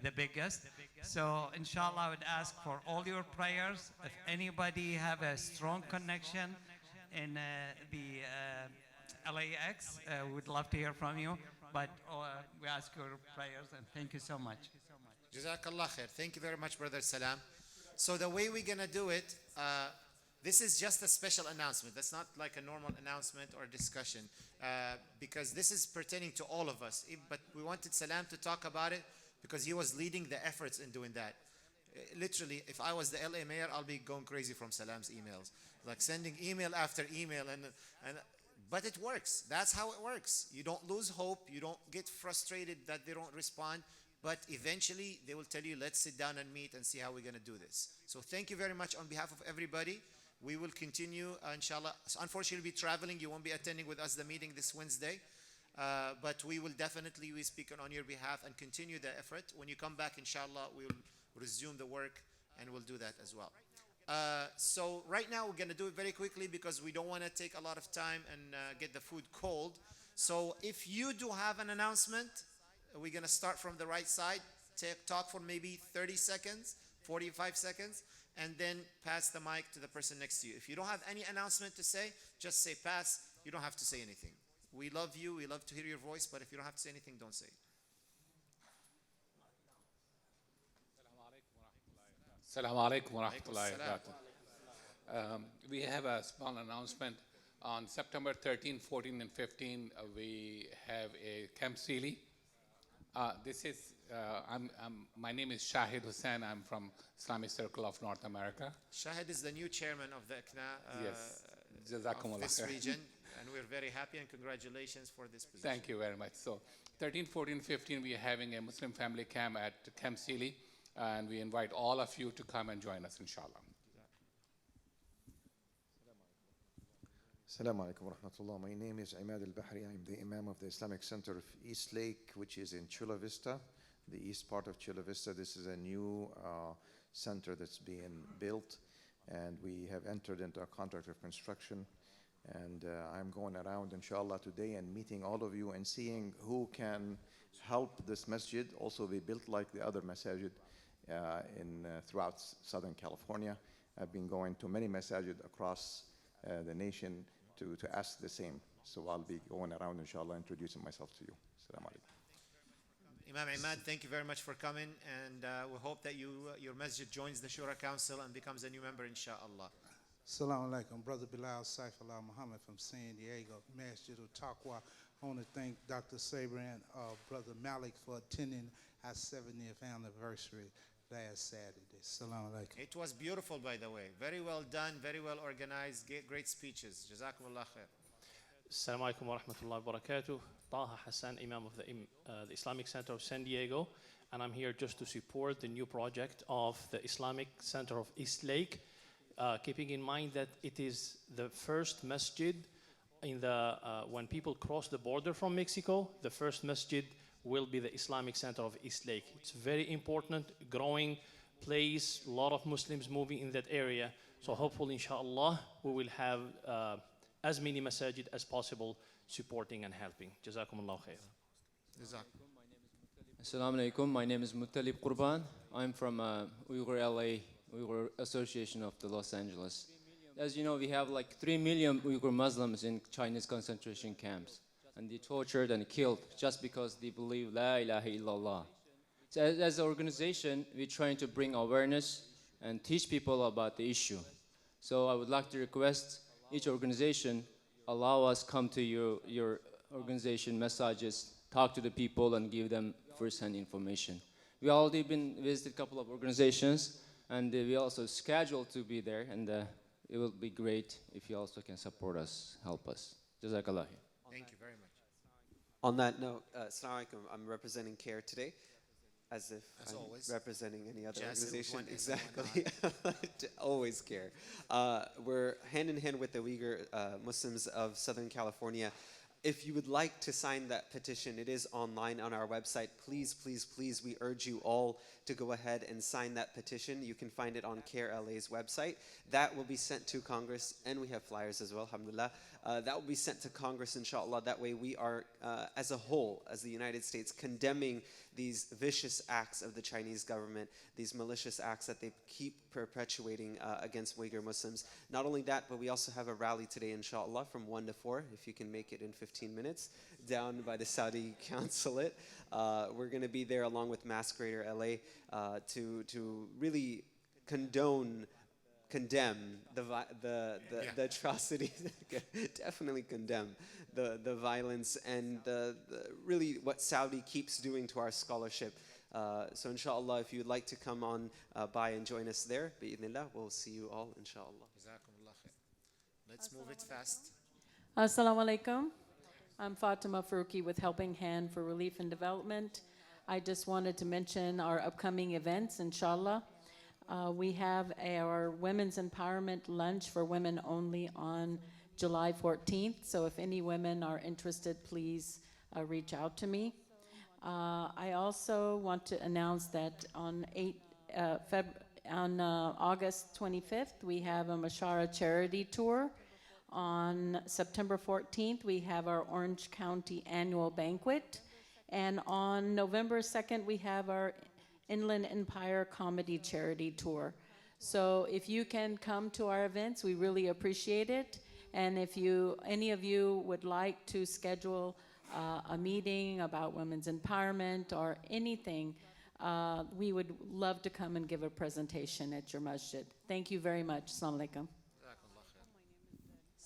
the biggest. So inshallah, I would ask for all your prayers. If anybody have a strong connection in the LAX, we'd love to hear from you. But we ask your prayers, and thank you so much. Jazakallah khair. Thank you very much, Brother Salam. So the way we're going to do it, this is just a special announcement. That's not like a normal announcement or discussion, because this is pertaining to all of us. But we wanted Salam to talk about it because he was leading the efforts in doing that. Literally, if I was the LA mayor, I'll be going crazy from Salam's emails. Like sending email after email, but it works. That's how it works. You don't lose hope. You don't get frustrated that they don't respond. But eventually, they will tell you, let's sit down and meet and see how we're going to do this. So thank you very much on behalf of everybody. We will continue, inshallah. So unfortunately, we'll be traveling. You won't be attending with us the meeting this Wednesday. But we will definitely be speaking on your behalf and continue the effort. When you come back, inshallah, we'll resume the work and we'll do that as well. So right now, we're going to do it very quickly because we don't want to take a lot of time and get the food cold. So if you do have an announcement, we're going to start from the right side, talk for maybe 30 seconds, 45 seconds, and then pass the mic to the person next to you. If you don't have any announcement to say, just say pass. You don't have to say anything. We love you. We love to hear your voice, but if you don't have to say anything, don't say it. Assalamu alaikum wa rahmatullahi wa barakatuh. We have a small announcement. On September 13, 14, and 15, we have a Camp Sealy. My name is Shahid Hussain. I'm from Islamic Circle of North America. Shahid is the new chairman of the ICNA Yes. of this region, and we're very happy and congratulations for this position. Thank you very much. So 13, 14, 15, we are having a Muslim family camp at Camp Sealy, and we invite all of you to come and join us, inshallah. Assalamu alaikum wa rahmatullah. My name is Imad al-Bahri. I'm the Imam of the Islamic Center of East Lake, which is in Chula Vista, the east part of Chula Vista. This is a new center that's being built, and we have entered into a contract of construction. And I'm going around, inshallah, today and meeting all of you and seeing who can help this masjid also be built like the other masajid throughout Southern California. I've been going to many masajid across the nation to ask the same. So I'll be going around, inshallah, introducing myself to you. Assalamu alaikum. Imam Imad, thank you very much for coming, and we hope that your masjid joins the Shura Council and becomes a new member, inshallah. Assalamu alaikum. Brother Bilal Saifullah Muhammad from San Diego, Masjid al-Taqwa. I want to thank Dr. Saber and Brother Malik for attending our 70th anniversary last Saturday. Assalamu alaikum. It was beautiful, by the way. Very well done, very well organized, great speeches. Jazakumullah khair. Assalamu alaikum wa rahmatullahi wa barakatuh. Taha Hassan, Imam of the Islamic Center of San Diego, and I'm here just to support the new project of the Islamic Center of East Lake, keeping in mind that it is the first masjid when people cross the border from Mexico. The first masjid will be the Islamic Center of East Lake. It's very important, growing place, a lot of Muslims moving in that area. So hopefully, inshallah, we will have as many masajid as possible supporting and helping. Jazakumullah khair. Assalamu alaikum. My name is Muttalib Qurban. I'm from Uyghur LA, Uyghur Association of the Los Angeles. As you know, we have like 3 million Uyghur Muslims in Chinese concentration camps, and they tortured and killed just because they believe La ilaha illallah. So as an organization, we're trying to bring awareness and teach people about the issue. So I would like to request each organization allow us come to your organization messages, talk to the people and give them first-hand information. We already been visited a couple of organizations, and we also scheduled to be there, and it will be great if you also can support us, help us. Jazakallah. Thank you very much. On that note, Assalamu alaikum. I'm representing CARE today, as if as I'm always. Representing any other Just organization. one is and Exactly. Always CARE. We're hand in hand with the Uyghur Muslims of Southern California. if you would like to sign that petition, it is online on our website. Please, please, please, we urge you all to go ahead and sign that petition. You can find it on CARE LA's website. That will be sent to Congress, and we have flyers as well, alhamdulillah. That will be sent to Congress, inshallah. That way we are, as a whole, as the United States, condemning these vicious acts of the Chinese government, these malicious acts that they keep perpetuating against Uyghur Muslims. Not only that, but we also have a rally today, inshallah, from 1 to 4, if you can make it in 15 minutes, down by the Saudi consulate. We're going to be there along with Mass Greater LA to really condemn the atrocities, definitely condemn the violence and really what Saudi keeps doing to our scholarship. So inshallah, if you'd like to come on by and join us there, bi'idhnillah, we'll see you all, inshallah. Let's move it fast. Assalamu alaikum. I'm Fatima Faruqi with Helping Hand for Relief and Development. I just wanted to mention our upcoming events, inshallah. We have our Women's Empowerment Lunch for Women Only on July 14th. So if any women are interested, please reach out to me. I also want to announce that on August 25th, we have a Mashara charity tour. On September 14th, we have our Orange County annual banquet. And on November 2nd, we have our Inland Empire Comedy Charity Tour. So if you can come to our events, we really appreciate it. And if any of you would like to schedule a meeting about women's empowerment or anything, we would love to come and give a presentation at your masjid. Thank you very much. Assalamu alaikum.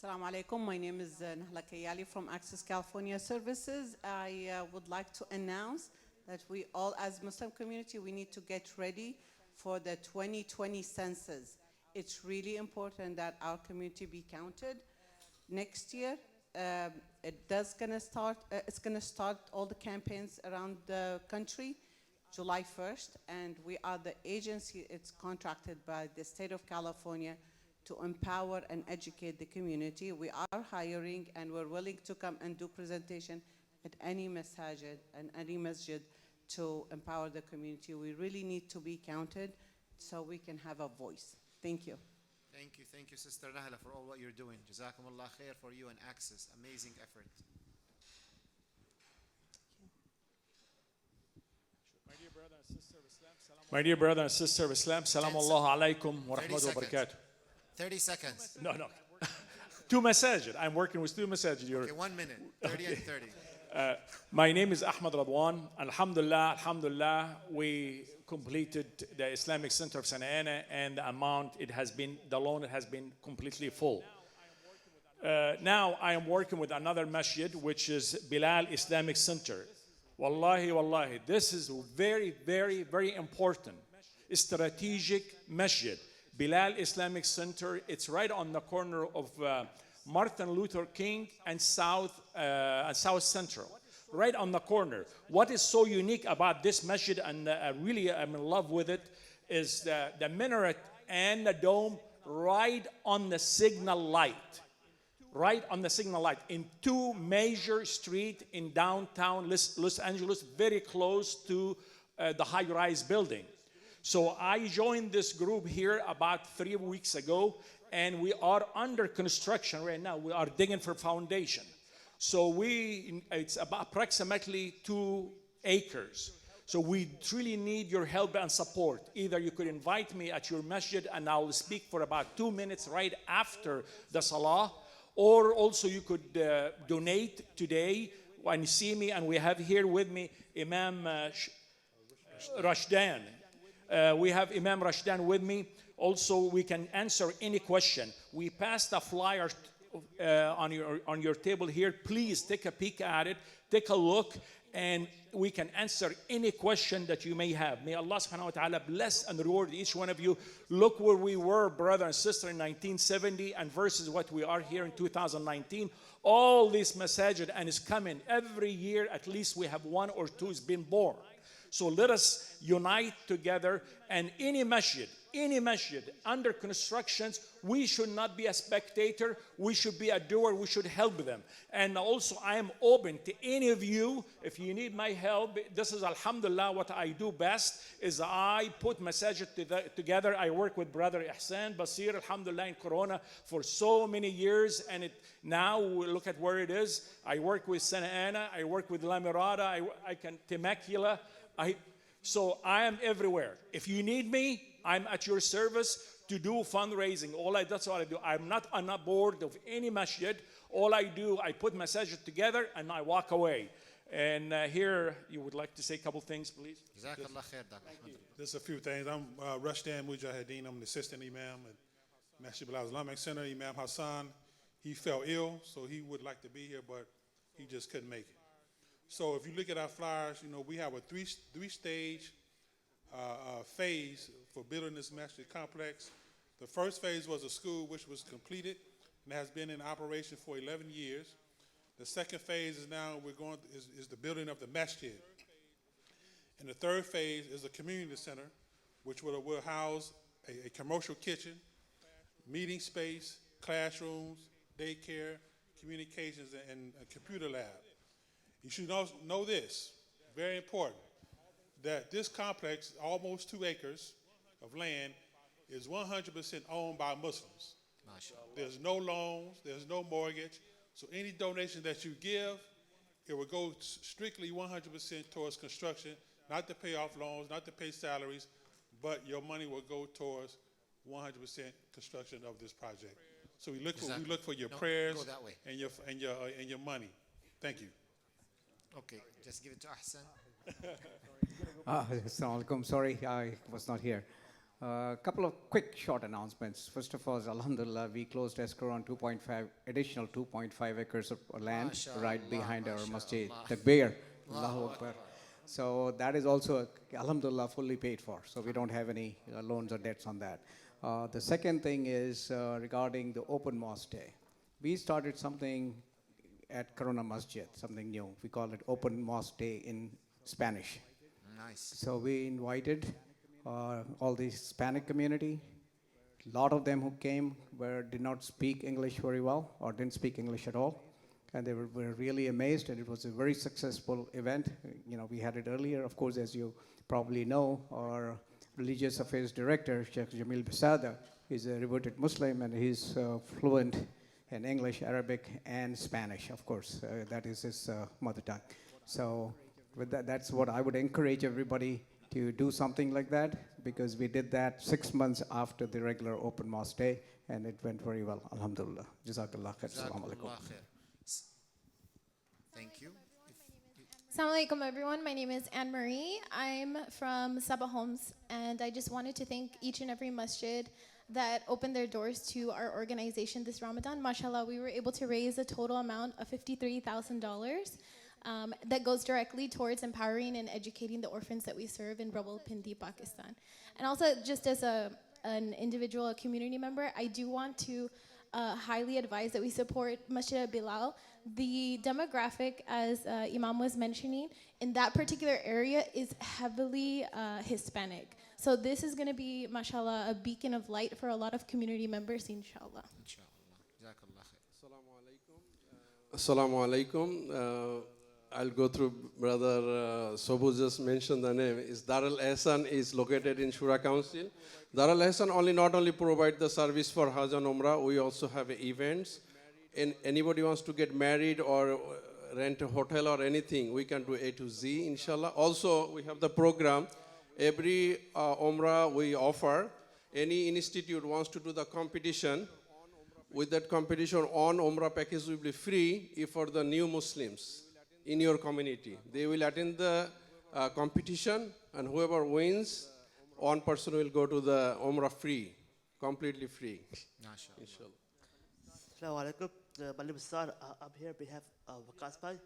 Assalamu alaikum. My name is Nahla Kayali from Access California Services. I would like to announce that we all, as Muslim community, we need to get ready for the 2020 census. It's really important that our community be counted. Next year, it's gonna start all the campaigns around the country, July 1st, and we are the agency, it's contracted by the state of California to empower and educate the community. We are hiring and we're willing to come and do presentation at any masajid and any masjid to empower the community. We really need to be counted so we can have a voice. Thank you. Thank you, Sister Nahla, for all what you're doing. Jazakumullah khair for you and Access. Amazing effort. My dear brother and sister of Islam, Salaam Allah alaikum wa rahmatullahi wa barakatuh. 30 seconds. No. 2 masajid. I'm working with 2 masajid. Okay, 1 minute. 30 and 30. My name is Ahmad Radwan. Alhamdulillah, we completed the Islamic Center of Santa Ana, and the loan has been completely full. Now I am working with another masjid, which is Bilal Islamic Center. Wallahi, this is very, very, very important. Strategic masjid. Bilal Islamic Center, it's right on the corner of Martin Luther King and South Central, right on the corner. What is so unique about this masjid, and really I'm in love with it, is the minaret and the dome right on the signal light. Right on the signal light in 2 major streets in downtown Los Angeles, very close to the high-rise building. So I joined this group here about 3 weeks ago, and we are under construction right now. We are digging for foundation. So it's about approximately 2 acres. So we truly need your help and support. Either you could invite me at your masjid and I will speak for about 2 minutes right after the salah, or also you could donate today when you see me, and we have here with me Imam Rashdan. We have Imam Rashdan with me. Also, we can answer any question. We passed a flyer on your table here. Please take a peek at it, take a look, and we can answer any question that you may have. May Allah subhanahu wa ta'ala bless and reward each one of you. Look where we were, brother and sister, in 1970 and versus what we are here in 2019. All these masajid, and it's coming every year, at least we have 1 or 2 is being born. So let us unite together, and any masjid under constructions, we should not be a spectator, we should be a doer, we should help them. And also I am open to any of you, if you need my help. This is alhamdulillah what I do best, is I put masajid together. I work with brother Ihsan Basir, alhamdulillah, in Corona for so many years, and now look at where it is. I work with Santa Ana, I work with La Mirada, I can Temecula. So I am everywhere. If you need me, I'm at your service to do fundraising. That's all I do. I'm not on a board of any masjid. All I do, I put masajid together and I walk away. And here, you would like to say a couple things, please? Just a few things. I'm Rushdan Mujahideen. I'm the assistant imam at Masjid Islamic Center. Imam Hassan, he fell ill, so he would like to be here, but he just couldn't make it. So if you look at our flyers, we have a three-stage phase for building this masjid complex. The first phase was a school which was completed and has been in operation for 11 years. The second phase is now is the building of the masjid. And the third phase is a community center, which will house a commercial kitchen, meeting space, classrooms, daycare, communications, and a computer lab. You should know this, very important, that this complex, almost 2 acres of land, is 100% owned by Muslims. There's no loans, there's no mortgage, so any donation that you give, it will go strictly 100% towards construction, not to pay off loans, not to pay salaries, but your money will go towards 100% construction of this project. So we look for your prayers and your money. Thank you. Okay, just give it to Ahsan. Assalamu alaikum. Sorry, I was not here. A couple of quick short announcements. First of all, alhamdulillah, we closed escrow on additional 2.5 acres of land right behind our masjid. Takbir. Allahu Akbar. So that is also, alhamdulillah, fully paid for. So we don't have any loans or debts on that. The second thing is regarding the open mosque day. We started something at Corona Masjid, something new. We call it Open Mosque Day in Spanish. Nice. So we invited all the Hispanic community. A lot of them who came did not speak English very well or didn't speak English at all. And they were really amazed, and it was a very successful event. We had it earlier. Of course, as you probably know, our religious affairs director, Sheikh Jamil Besada, is a reverted Muslim, and he's fluent in English, Arabic, and Spanish, of course. That is his mother tongue. So with that's what I would encourage everybody to do something like that, because we did that 6 months after the regular open mosque day, and it went very well. Alhamdulillah. Jazakallah khair. Assalamu alaikum. Thank you. Assalamu alaikum, everyone. My name is Anne Marie. I'm from Sabah Homes, and I just wanted to thank each and every masjid that opened their doors to our organization this Ramadan. Mashallah, we were able to raise a total amount of $53,000 that goes directly towards empowering and educating the orphans that we serve in Rawalpindi, Pakistan. And also, just as an individual, a community member, I do want to highly advise that we support Masjid Bilal. The demographic, as Imam was mentioning, in that particular area is heavily Hispanic. So this is going to be, mashallah, a beacon of light for a lot of community members, inshallah. Assalamu alaikum. I'll go through Brother Sobu just mentioned the name. Darul Ehsan is located in Shura Council. Darul Ehsan not only provide the service for Hajj and Umrah, we also have events. And anybody wants to get married or rent a hotel or anything, we can do A to Z, inshallah. Also, we have the program. Every Umrah we offer, any institute wants to do the competition. With that competition on Umrah package will be free for the new Muslims in your community. They will attend the competition, and whoever wins, one person will go to the Umrah free, completely free. Inshallah. Assalamu alaikum. My name is Sar. I'm here on behalf of Waqas Bhai.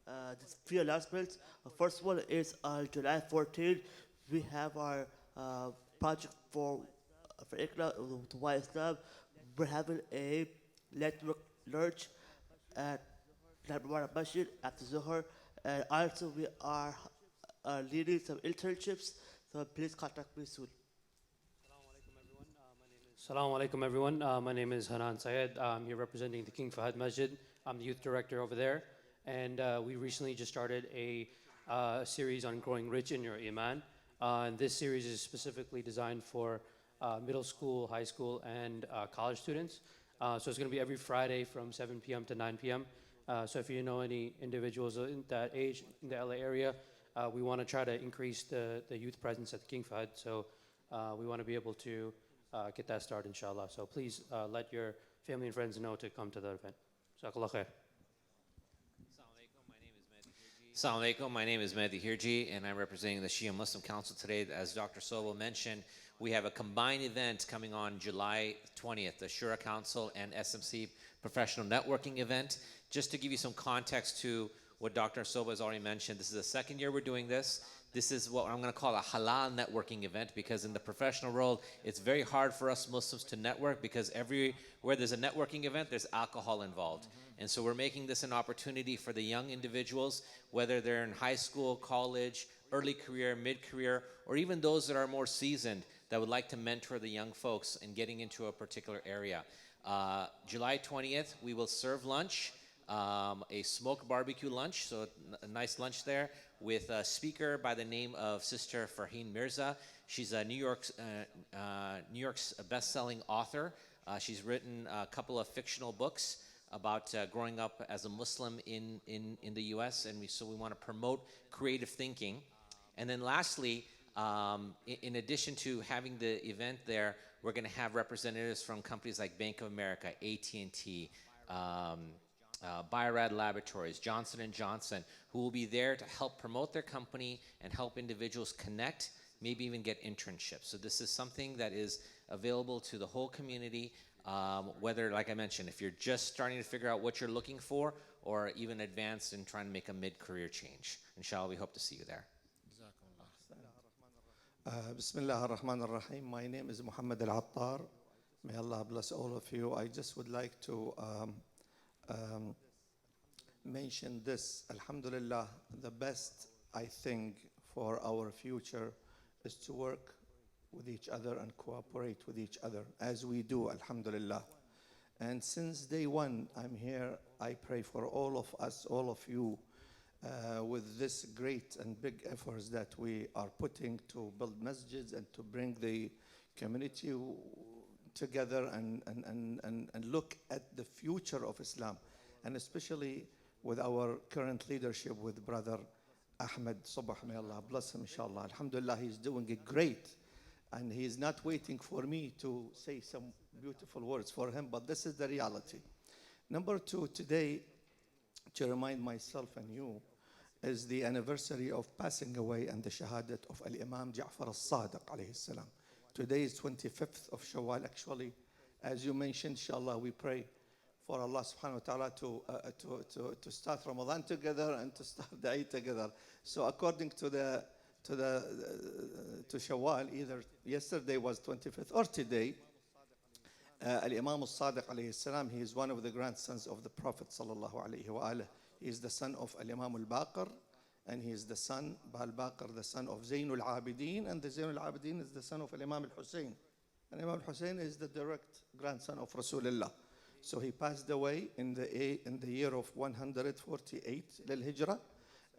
There's 3 announcements. First one is on July 14th. We have our project for Iqra, to Why Islam. We're having a network lunch at Masjid after Zuhur. And also we are leading some internships. So please contact me soon. Assalamu alaikum everyone. My name is Hanan Syed. I'm here representing the King Fahd Masjid. I'm the youth director over there. And we recently just started a series on growing rich in your iman. And this series is specifically designed for middle school, high school, and college students. So it's going to be every Friday from 7 p.m. to 9 p.m. So if you know any individuals in that age in the LA area, we want to try to increase the youth presence at the King Fahd. So we want to be able to get that started, inshallah. So please let your family and friends know to come to the event. Jazakallah khair. Assalamu alaikum, my name is Mehdi Hirji and I'm representing the Shia Muslim Council today. As Dr. Sobel mentioned, we have a combined event coming on July 20th, the Shura Council and SMC Professional Networking event. Just to give you some context to what Dr. Sobel has already mentioned, this is the second year we're doing this. This is what I'm going to call a halal networking event, because in the professional world, it's very hard for us Muslims to network, because everywhere there's a networking event, there's alcohol involved. And so we're making this an opportunity for the young individuals, whether they're in high school, college, early career, mid-career, or even those that are more seasoned that would like to mentor the young folks in getting into a particular area. July 20th, we will serve lunch, a smoked barbecue lunch, so a nice lunch there, with a speaker by the name of Sister Farheen Mirza. She's a New York's best-selling author. She's written a couple of fictional books about growing up as a Muslim in the U.S., and so we want to promote creative thinking. And then lastly, in addition to having the event there, we're going to have representatives from companies like Bank of America, AT&T, Bio-Rad Laboratories, Johnson & Johnson, who will be there to help promote their company and help individuals connect, maybe even get internships. So this is something that is available to the whole community, whether, like I mentioned, if you're just starting to figure out what you're looking for, or even advanced and trying to make a mid-career change. Inshallah, we hope to see you there. Bismillah ar-Rahman ar-Rahim. My name is Muhammad Al-Attar. May Allah bless all of you. I just would like to mention this. Alhamdulillah, the best, I think, for our future is to work with each other and cooperate with each other, as we do, alhamdulillah. And since day one, I'm here. I pray for all of us, all of you, with this great and big efforts that we are putting to build masjids and to bring the community together and look at the future of Islam, and especially with our current leadership with Brother Ahmed Subah. May Allah bless him, inshallah. Alhamdulillah, he's doing it great. And he is not waiting for me to say some beautiful words for him, but this is the reality. Number two, today, to remind myself and you, is the anniversary of passing away and the shahadat of Al-Imam Ja'far al-Sadiq alayhi salam. Today is 25th of Shawwal. Actually, as you mentioned, inshallah, we pray for Allah subhanahu wa ta'ala to start Ramadan together and to start the Eid together. So according to Shawwal, either yesterday was 25th or today, Al-Imam al-Sadiq alayhi salam, he is one of the grandsons of the Prophet sallallahu alayhi wa alihi. He is the son of Al-Imam al-Baqir, and he is the son, Al-Baqir, the son of Zainul Abidin, and the Zainul Abidin is the son of Al-Imam al-Hussein. And Imam al-Hussein is the direct grandson of Rasulullah. So he passed away in the year of 148 lil-Hijrah,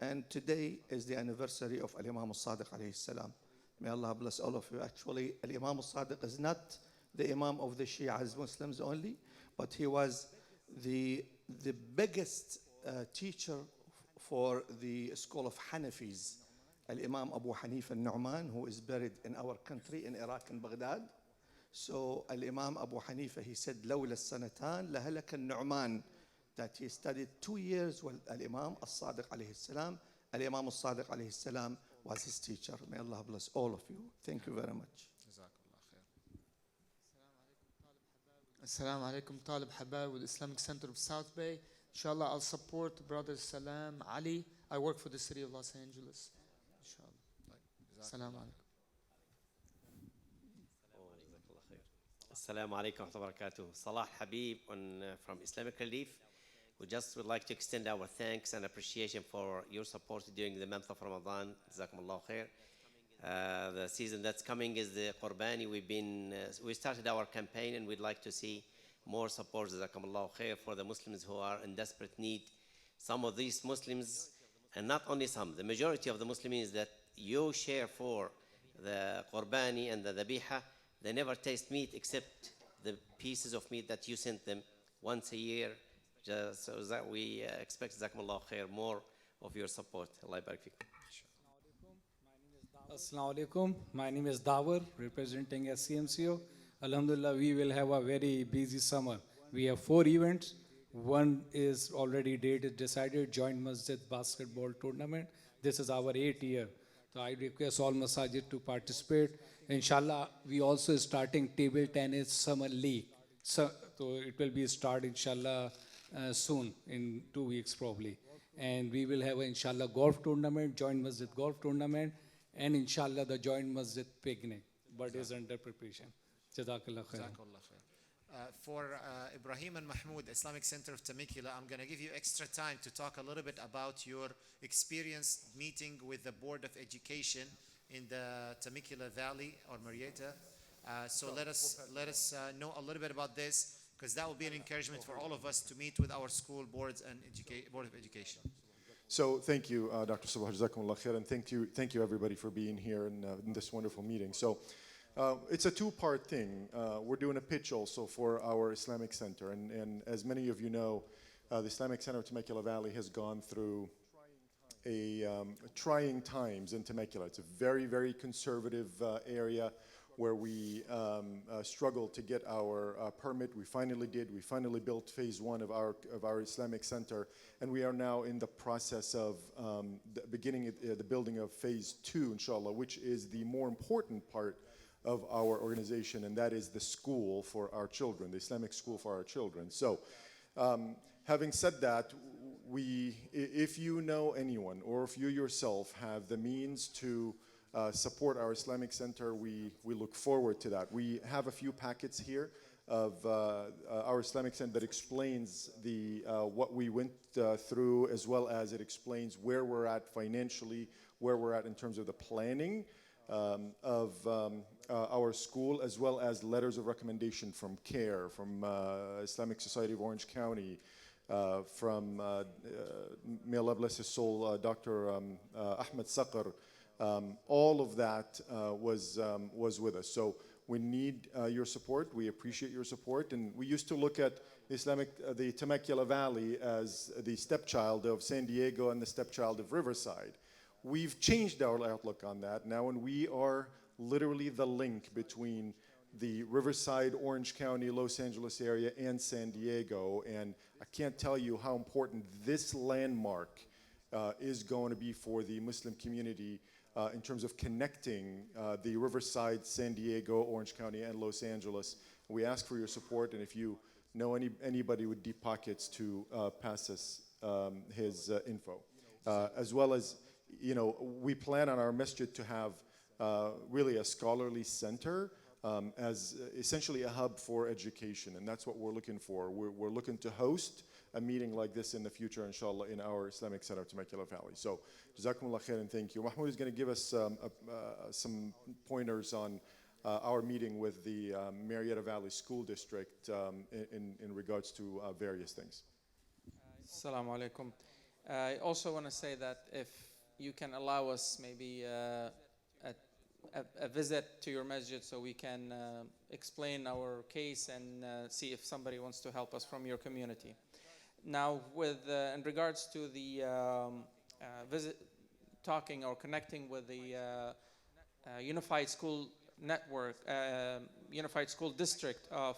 and today is the anniversary of Al-Imam al-Sadiq alayhi salam. May Allah bless all of you. Actually, Al-Imam al-Sadiq is not the Imam of the Shias Muslims only, but he was the biggest teacher for the school of Hanafis. Al-Imam Abu Hanif al-Nu'man, who is buried in our country in Iraq and Baghdad. So Al-Imam Abu Hanifa, he said, لولا السنتان لهلك النعمان, that he studied 2 years with Al-Imam al-Sadiq alayhi salam. Al-Imam al-Sadiq alayhi salam was his teacher. May Allah bless all of you. Thank you very much. Assalamu alaikum, Talib Habab with Islamic Center of South Bay. Inshallah, I'll support Brother Salam Ali. I work for the city of Los Angeles. Inshallah. Assalamu alaikum. Assalamu alaikum wa barakatuh. Salah Habib from Islamic Relief. We just would like to extend our thanks and appreciation for your support during the month of Ramadan. Jazakumullah khair. The season that's coming is the Qurbani. We started our campaign and we'd like to see more support, Jazakumullah khair, for the Muslims who are in desperate need. Some of these Muslims, and not only some, the majority of the Muslims that you share for the Qurbani and the Dhabiha, they never taste meat except the pieces of meat that you sent them once a year, just so that we expect, Jazakumullah khair, more of your support. Allah barak fikum. Assalamu alaikum. My name is Dawar, representing SCMCO. Alhamdulillah, we will have a very busy summer. We have 4 events. One is already date is decided, Joint Masjid Basketball Tournament. This is our 8th year. So I request all masajid to participate. Inshallah, we also starting table tennis summer league. So it will be start inshallah soon, in 2 weeks probably. And we will have inshallah golf tournament, Joint Masjid golf tournament, and inshallah the Joint Masjid picnic, but is under preparation. Jazakallah khair. For Ibrahim and Mahmoud, Islamic Center of Temecula, I'm going to give you extra time to talk a little bit about your experience meeting with the Board of Education in the Temecula Valley or Marietta. So let us know a little bit about this, because that will be an encouragement for all of us to meet with our school boards and Board of Education. So thank you, Dr. Sabah, Jazakumullah khair, and thank you everybody for being here in this wonderful meeting. So it's a two-part thing. We're doing a pitch also for our Islamic Center, and as many of you know, the Islamic Center of Temecula Valley has gone through trying times in Temecula. It's a very, very conservative area where we struggled to get our permit. We finally did. We finally built phase 1 of our Islamic Center, and we are now in the process of the building of phase 2, inshallah, which is the more important part of our organization, and that is the school for our children, the Islamic school for our children. So, having said that, if you know anyone, or if you yourself have the means to support our Islamic Center, we look forward to that. We have a few packets here of our Islamic Center that explains what we went through, as well as it explains where we're at financially, where we're at in terms of the planning of our school, as well as letters of recommendation from CARE, from Islamic Society of Orange County, from, may Allah bless his soul, Dr. Ahmed Saqar. All of that was with us. So we need your support. We appreciate your support. And we used to look at the Temecula Valley as the stepchild of San Diego and the stepchild of Riverside. We've changed our outlook on that now, and we are literally the link between the Riverside, Orange County, Los Angeles area, and San Diego. And I can't tell you how important this landmark is going to be for the Muslim community in terms of connecting the Riverside, San Diego, Orange County, and Los Angeles. We ask for your support, and if you know anybody with deep pockets to pass us his info. As well as, we plan on our masjid to have really a scholarly center as essentially a hub for education, and that's what we're looking for. We're looking to host a meeting like this in the future, inshallah, in our Islamic Center of Temecula Valley. So, Jazakumullah khair and thank you. Mahmoud is going to give us some pointers on our meeting with the Marietta Valley School District in regards to various things. Assalamu alaikum. I also want to say that if you can allow us maybe a visit to your masjid so we can explain our case and see if somebody wants to help us from your community. Now, in regards to the talking or connecting with the Unified School Network, Unified School District of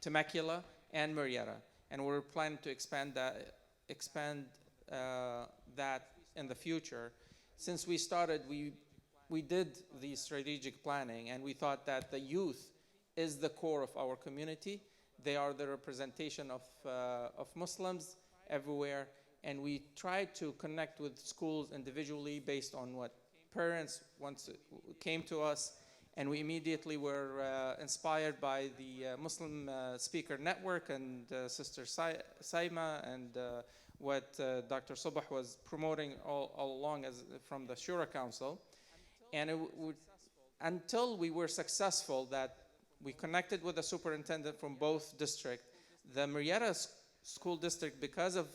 Temecula and Marietta, and we're planning to expand that in the future. Since we started, we did the strategic planning, and we thought that the youth is the core of our community. They are the representation of Muslims everywhere, and we tried to connect with schools individually based on what parents once came to us, And we immediately were inspired by the Muslim Speaker Network and Sister Saima and what Dr. Subah was promoting all along from the Shura Council. And until we were successful, that we connected with the superintendent from both districts, the Marietta School District, because of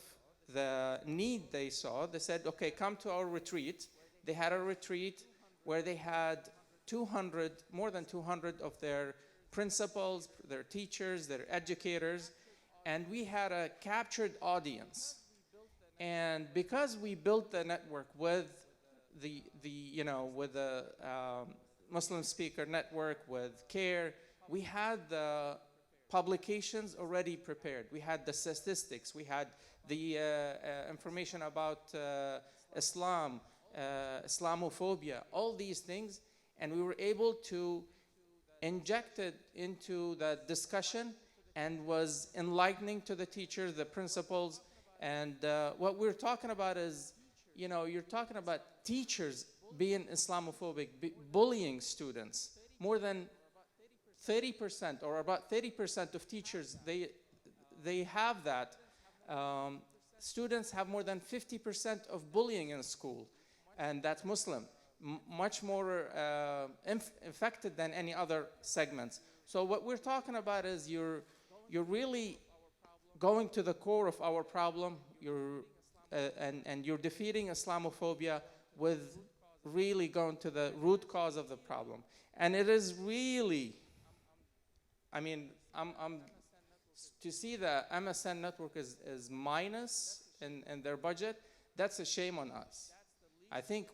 the need they saw, they said, okay, come to our retreat. They had a retreat where they had more than 200 of their principals, their teachers, their educators, and we had a captured audience. And because we built the network with the Muslim Speaker Network, with CARE, we had the publications already prepared. We had the statistics, we had the information about Islam, Islamophobia, all these things, and we were able to inject it into the discussion and was enlightening to the teachers, the principals. And what we're talking about is, you're talking about teachers being Islamophobic, bullying students. More than 30% or about 30% of teachers, they have that. Students have more than 50% of bullying in school, and that's Muslim. Much more affected than any other segments. So what we're talking about is you're really going to the core of our problem. And you're defeating Islamophobia with really going to the root cause of the problem. And it is really, to see the MSN network is minus in their budget, that's a shame on us. I think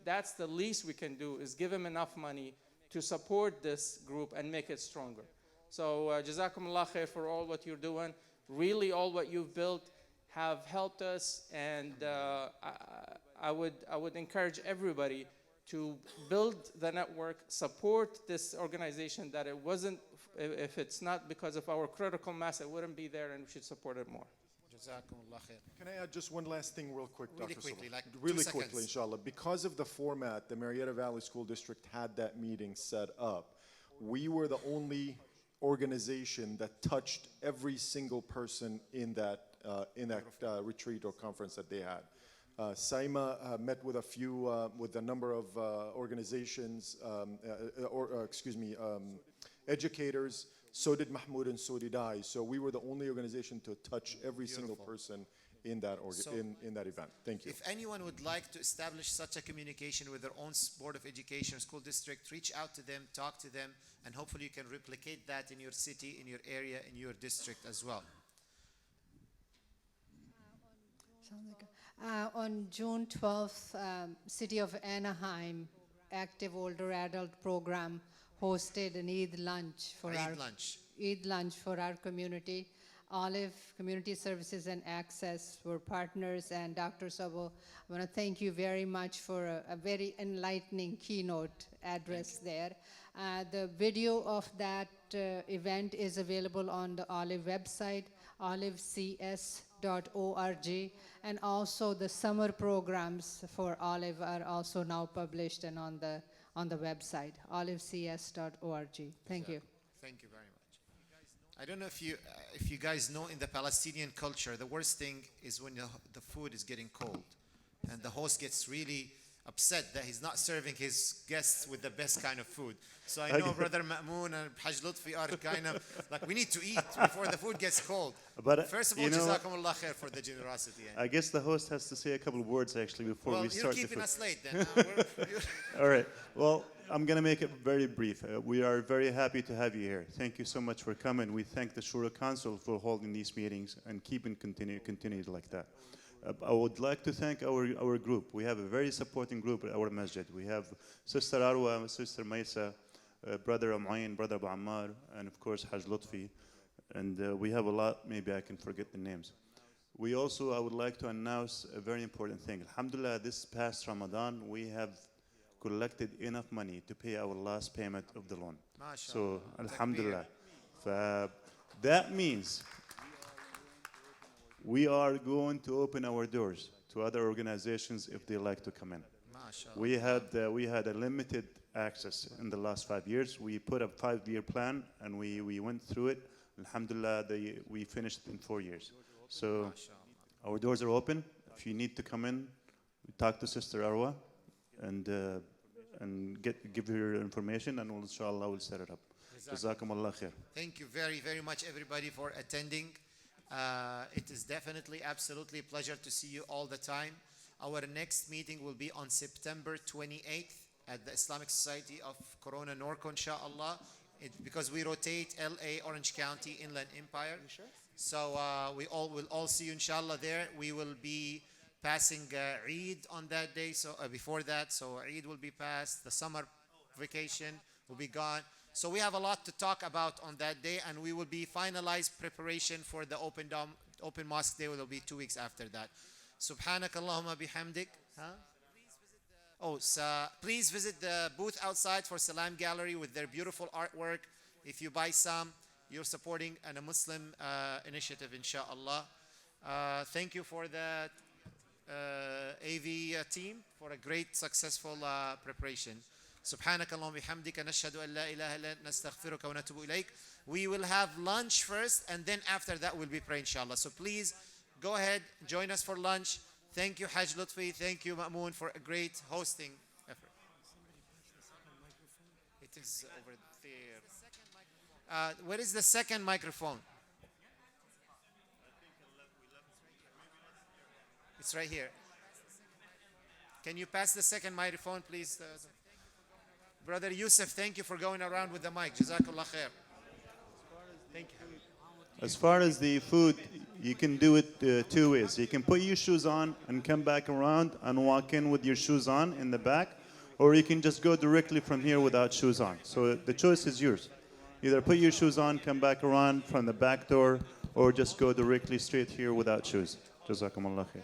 that's the least we can do, is give them enough money to support this group and make it stronger. So Jazakumullah khair for all what you're doing. Really all what you've built have helped us, and I would encourage everybody to build the network, support this organization, that if it's not because of our critical mass, it wouldn't be there, and we should support it more. Jazakumullah khair. Can I add just one last thing real quick, Really Dr. quickly, Salah? like Really 2 quickly, seconds. inshallah. Because of the format, the Marietta Valley School District had that meeting set up. We were the only organization that touched every single person in that retreat or conference that they had. Saima met with with a number of organizations, educators. So did Mahmoud, and so did I. So we were the only organization to touch every single person in that in that event. Thank you. If anyone would like to establish such a communication with their own board of education or school district, reach out to them, talk to them, and hopefully you can replicate that in your city, in your area, in your district as well. On June 12th, City of Anaheim Active Older Adult Program hosted an Eid lunch for Eid lunch for our community. Olive Community Services and Access were partners, and Dr. Sabo, I want to thank you very much for a very enlightening keynote address there. The video of that event is available on the Olive website, olivecs.org, and also the summer programs for Olive are also now published and on the website, olivecs.org. Thank you. Thank you very much. I don't know if you guys know, in the Palestinian culture, the worst thing is when the food is getting cold, and the host gets really upset that he's not serving his guests with the best kind of food. So I know Brother Ma'moon and Haj Lutfi are kind of like, we need to eat before the food gets cold. But first of all, Jazakumullah khair for the generosity. I guess the host has to say a couple of words actually before we start. You're keeping us late then. All right. Well, I'm going to make it very brief. We are very happy to have you here. Thank you so much for coming. We thank the Shura Council for holding these meetings and continued like that. I would like to thank our group. We have a very supporting group at our masjid. We have Sister Arwa, Sister Maisa, Brother Amain, Brother Abu Ammar, and of course Haj Lutfi. And we have a lot, maybe I can forget the names. I would like to announce a very important thing. Alhamdulillah, this past Ramadan, we have collected enough money to pay our last payment of the loan. So, Alhamdulillah. That means we are going to open our doors to other organizations if they like to come in. We had a limited access in the last 5 years. We put a 5-year plan and we went through it. Alhamdulillah, we finished in 4 years. So our doors are open. If you need to come in, talk to Sister Arwa and give her information, and inshallah we'll set it up. Jazakumullah khair. Thank you very, very much, everybody, for attending. It is definitely, absolutely a pleasure to see you all the time. Our next meeting will be on September 28th at the Islamic Society of Corona Norco, inshallah. Because we rotate LA, Orange County, Inland Empire. So we will all see you, inshallah, there. We will be passing Eid on that day, so before that. So Eid will be passed. The summer vacation will be gone. So we have a lot to talk about on that day, and we will be finalized preparation for the open mosque day. It will be 2 weeks after that. Subhanak Allahumma bihamdik. Please visit the booth outside for Salam Gallery with their beautiful artwork. If you buy some, you're supporting a Muslim initiative, inshallah. Thank you for the AV team for a great, successful preparation. سبحانك اللهم وبحمدك نشهد أن لا إله إلا أنت نستغفرك ونتوب إليك. We will have lunch first, and then after that we'll be praying, inshallah. So please go ahead, join us for lunch. Thank you, Hajj Lutfi. Thank you, Ma'moon, for a great hosting effort. It is over there. Where is the second microphone? It's right here. Can you pass the second microphone, please? Brother Yusuf, thank you for going around with the mic. Jazakallah khair. Thank you. As far as the food, you can do it 2 ways. You can put your shoes on and come back around and walk in with your shoes on in the back, or you can just go directly from here without shoes on. So the choice is yours. Either put your shoes on, come back around from the back door, or just go directly straight here without shoes. Jazakumullah khair.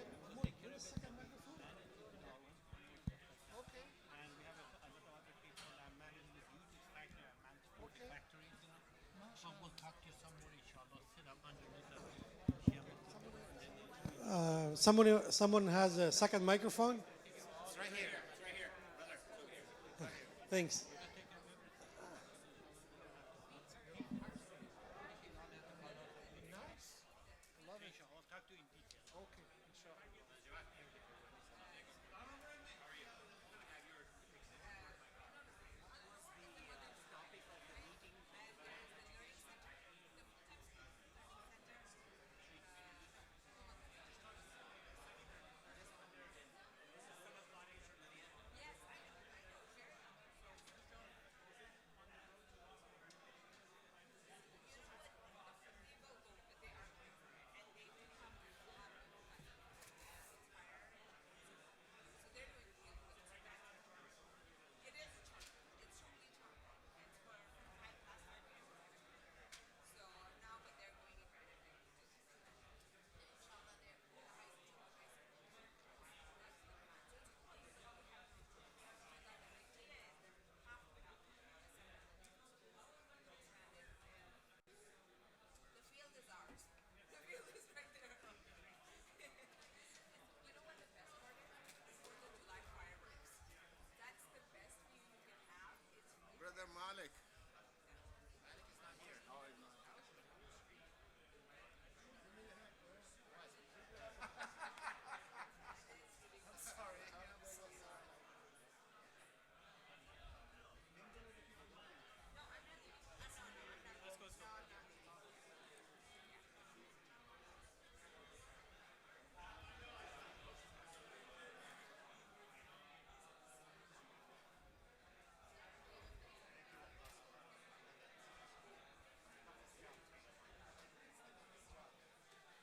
Someone has a second microphone? It's right here. It's right here, brother. Thanks.